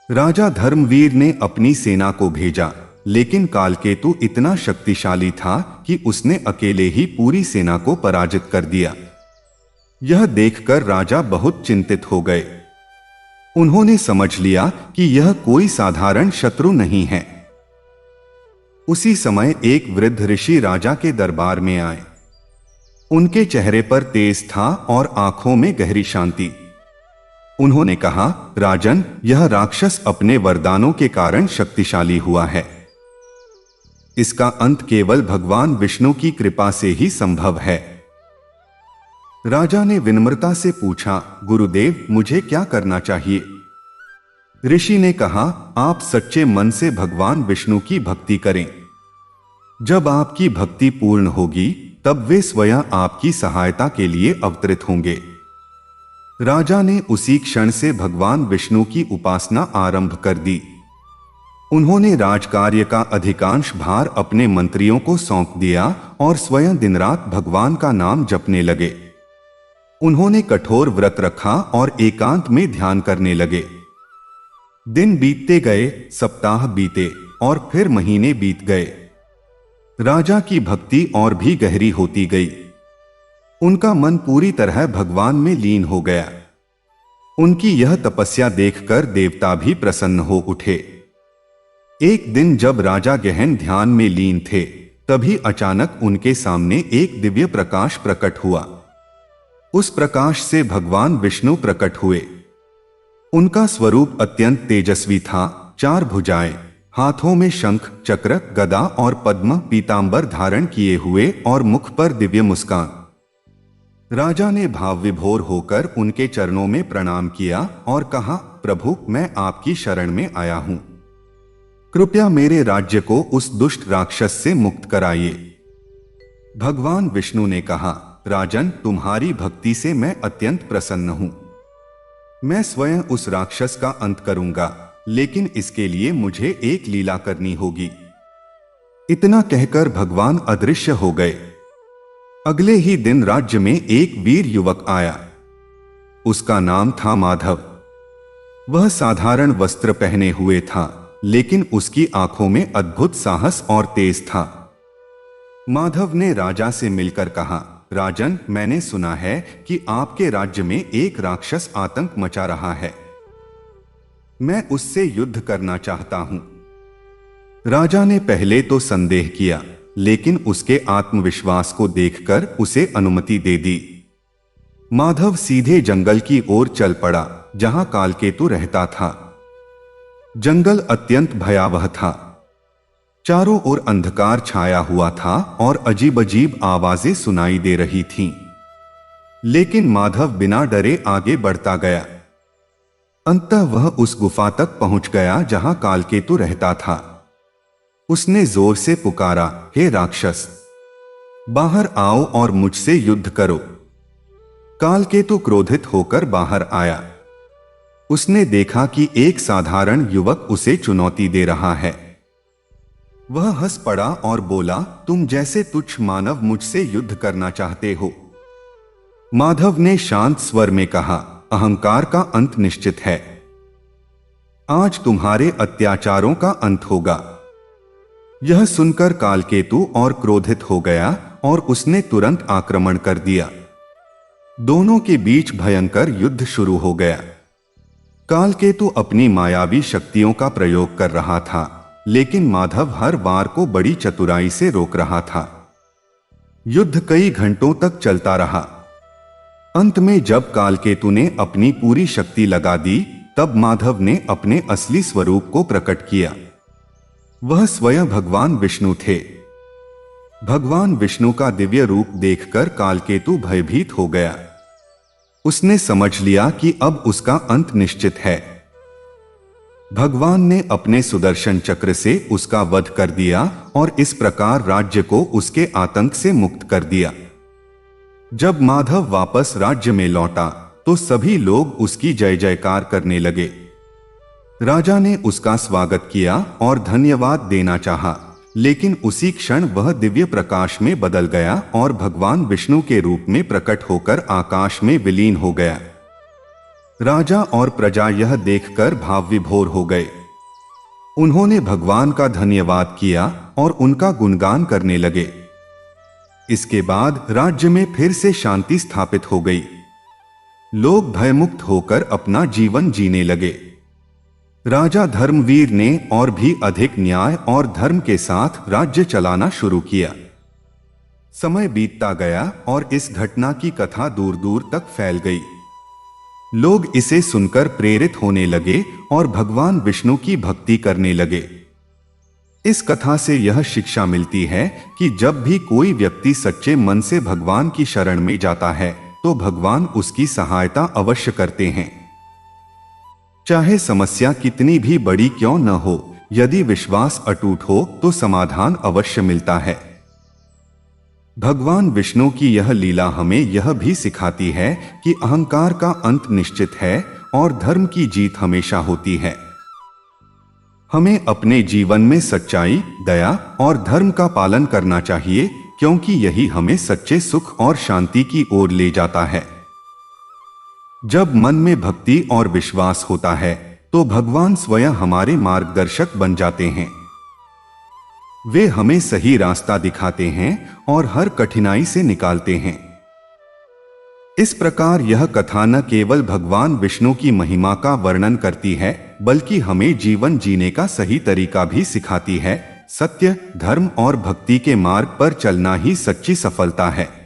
राजा धर्मवीर ने अपनी सेना को भेजा, लेकिन कालकेतु इतना शक्तिशाली था कि उसने अकेले ही पूरी सेना को पराजित कर दिया। यह देखकर राजा बहुत चिंतित हो गए। उन्होंने समझ लिया कि यह कोई साधारण शत्रु नहीं है। उसी समय एक वृद्ध ऋषि राजा के दरबार में आए। उनके चेहरे पर तेज था और आंखों में गहरी शांति। उन्होंने कहा, राजन, यह राक्षस अपने वरदानों के कारण शक्तिशाली हुआ है। इसका अंत केवल भगवान विष्णु की कृपा से ही संभव है। राजा ने विनम्रता से पूछा, गुरुदेव, मुझे क्या करना चाहिए? ऋषि ने कहा, आप सच्चे मन से भगवान विष्णु की भक्ति करें। जब आपकी भक्ति पूर्ण होगी तब वे स्वयं आपकी सहायता के लिए अवतरित होंगे। राजा ने उसी क्षण से भगवान विष्णु की उपासना आरंभ कर दी। उन्होंने राजकार्य का अधिकांश भार अपने मंत्रियों को सौंप दिया और स्वयं दिन रात भगवान का नाम जपने लगे। उन्होंने कठोर व्रत रखा और एकांत में ध्यान करने लगे। दिन बीतते गए, सप्ताह बीते और फिर महीने बीत गए। राजा की भक्ति और भी गहरी होती गई। उनका मन पूरी तरह भगवान में लीन हो गया। उनकी यह तपस्या देखकर देवता भी प्रसन्न हो उठे। एक दिन जब राजा गहन ध्यान में लीन थे, तभी अचानक उनके सामने एक दिव्य प्रकाश प्रकट हुआ। उस प्रकाश से भगवान विष्णु प्रकट हुए। उनका स्वरूप अत्यंत तेजस्वी था। 4 भुजाएं, हाथों में शंख, चक्र, गदा और पद्म, पीतांबर धारण किए हुए और मुख पर दिव्य मुस्कान। राजा ने भाव विभोर होकर उनके चरणों में प्रणाम किया और कहा, प्रभु, मैं आपकी शरण में आया हूं। कृपया मेरे राज्य को उस दुष्ट राक्षस से मुक्त कराइए। भगवान विष्णु ने कहा, राजन, तुम्हारी भक्ति से मैं अत्यंत प्रसन्न हूं। मैं स्वयं उस राक्षस का अंत करूंगा, लेकिन इसके लिए मुझे एक लीला करनी होगी। इतना कहकर भगवान अदृश्य हो गए। अगले ही दिन राज्य में एक वीर युवक आया। उसका नाम था माधव। वह साधारण वस्त्र पहने हुए था, लेकिन उसकी आंखों में अद्भुत साहस और तेज था। माधव ने राजा से मिलकर कहा, राजन, मैंने सुना है कि आपके राज्य में एक राक्षस आतंक मचा रहा है। मैं उससे युद्ध करना चाहता हूं। राजा ने पहले तो संदेह किया, लेकिन उसके आत्मविश्वास को देखकर उसे अनुमति दे दी। माधव सीधे जंगल की ओर चल पड़ा, जहां कालकेतु रहता था। जंगल अत्यंत भयावह था। चारों ओर अंधकार छाया हुआ था और अजीब अजीब आवाजें सुनाई दे रही थीं। लेकिन माधव बिना डरे आगे बढ़ता गया। अंततः वह उस गुफा तक पहुंच गया जहां कालकेतु रहता था। उसने जोर से पुकारा, हे राक्षस, बाहर आओ और मुझसे युद्ध करो। कालकेतु क्रोधित होकर बाहर आया। उसने देखा कि एक साधारण युवक उसे चुनौती दे रहा है। वह हंस पड़ा और बोला, तुम जैसे तुच्छ मानव मुझसे युद्ध करना चाहते हो। माधव ने शांत स्वर में कहा, अहंकार का अंत निश्चित है। आज तुम्हारे अत्याचारों का अंत होगा। यह सुनकर कालकेतु और क्रोधित हो गया और उसने तुरंत आक्रमण कर दिया। दोनों के बीच भयंकर युद्ध शुरू हो गया। कालकेतु अपनी मायावी शक्तियों का प्रयोग कर रहा था, लेकिन माधव हर बार को बड़ी चतुराई से रोक रहा था। युद्ध कई घंटों तक चलता रहा। अंत में जब कालकेतु ने अपनी पूरी शक्ति लगा दी, तब माधव ने अपने असली स्वरूप को प्रकट किया। वह स्वयं भगवान विष्णु थे। भगवान विष्णु का दिव्य रूप देखकर कालकेतु भयभीत हो गया। उसने समझ लिया कि अब उसका अंत निश्चित है। भगवान ने अपने सुदर्शन चक्र से उसका वध कर दिया और इस प्रकार राज्य को उसके आतंक से मुक्त कर दिया। जब माधव वापस राज्य में लौटा तो सभी लोग उसकी जय जयकार करने लगे। राजा ने उसका स्वागत किया और धन्यवाद देना चाहा, लेकिन उसी क्षण वह दिव्य प्रकाश में बदल गया और भगवान विष्णु के रूप में प्रकट होकर आकाश में विलीन हो गया। राजा और प्रजा यह देखकर भाव विभोर हो गए। उन्होंने भगवान का धन्यवाद किया और उनका गुणगान करने लगे। इसके बाद राज्य में फिर से शांति स्थापित हो गई। लोग भयमुक्त होकर अपना जीवन जीने लगे। राजा धर्मवीर ने और भी अधिक न्याय और धर्म के साथ राज्य चलाना शुरू किया। समय बीतता गया और इस घटना की कथा दूर दूर तक फैल गई। लोग इसे सुनकर प्रेरित होने लगे और भगवान विष्णु की भक्ति करने लगे। इस कथा से यह शिक्षा मिलती है कि जब भी कोई व्यक्ति सच्चे मन से भगवान की शरण में जाता है तो भगवान उसकी सहायता अवश्य करते हैं। चाहे समस्या कितनी भी बड़ी क्यों न हो, यदि विश्वास अटूट हो तो समाधान अवश्य मिलता है। भगवान विष्णु की यह लीला हमें यह भी सिखाती है कि अहंकार का अंत निश्चित है और धर्म की जीत हमेशा होती है। हमें अपने जीवन में सच्चाई, दया और धर्म का पालन करना चाहिए, क्योंकि यही हमें सच्चे सुख और शांति की ओर ले जाता है। जब मन में भक्ति और विश्वास होता है तो भगवान स्वयं हमारे मार्गदर्शक बन जाते हैं। वे हमें सही रास्ता दिखाते हैं और हर कठिनाई से निकालते हैं। इस प्रकार यह कथा न केवल भगवान विष्णु की महिमा का वर्णन करती है, बल्कि हमें जीवन जीने का सही तरीका भी सिखाती है। सत्य, धर्म और भक्ति के मार्ग पर चलना ही सच्ची सफलता है।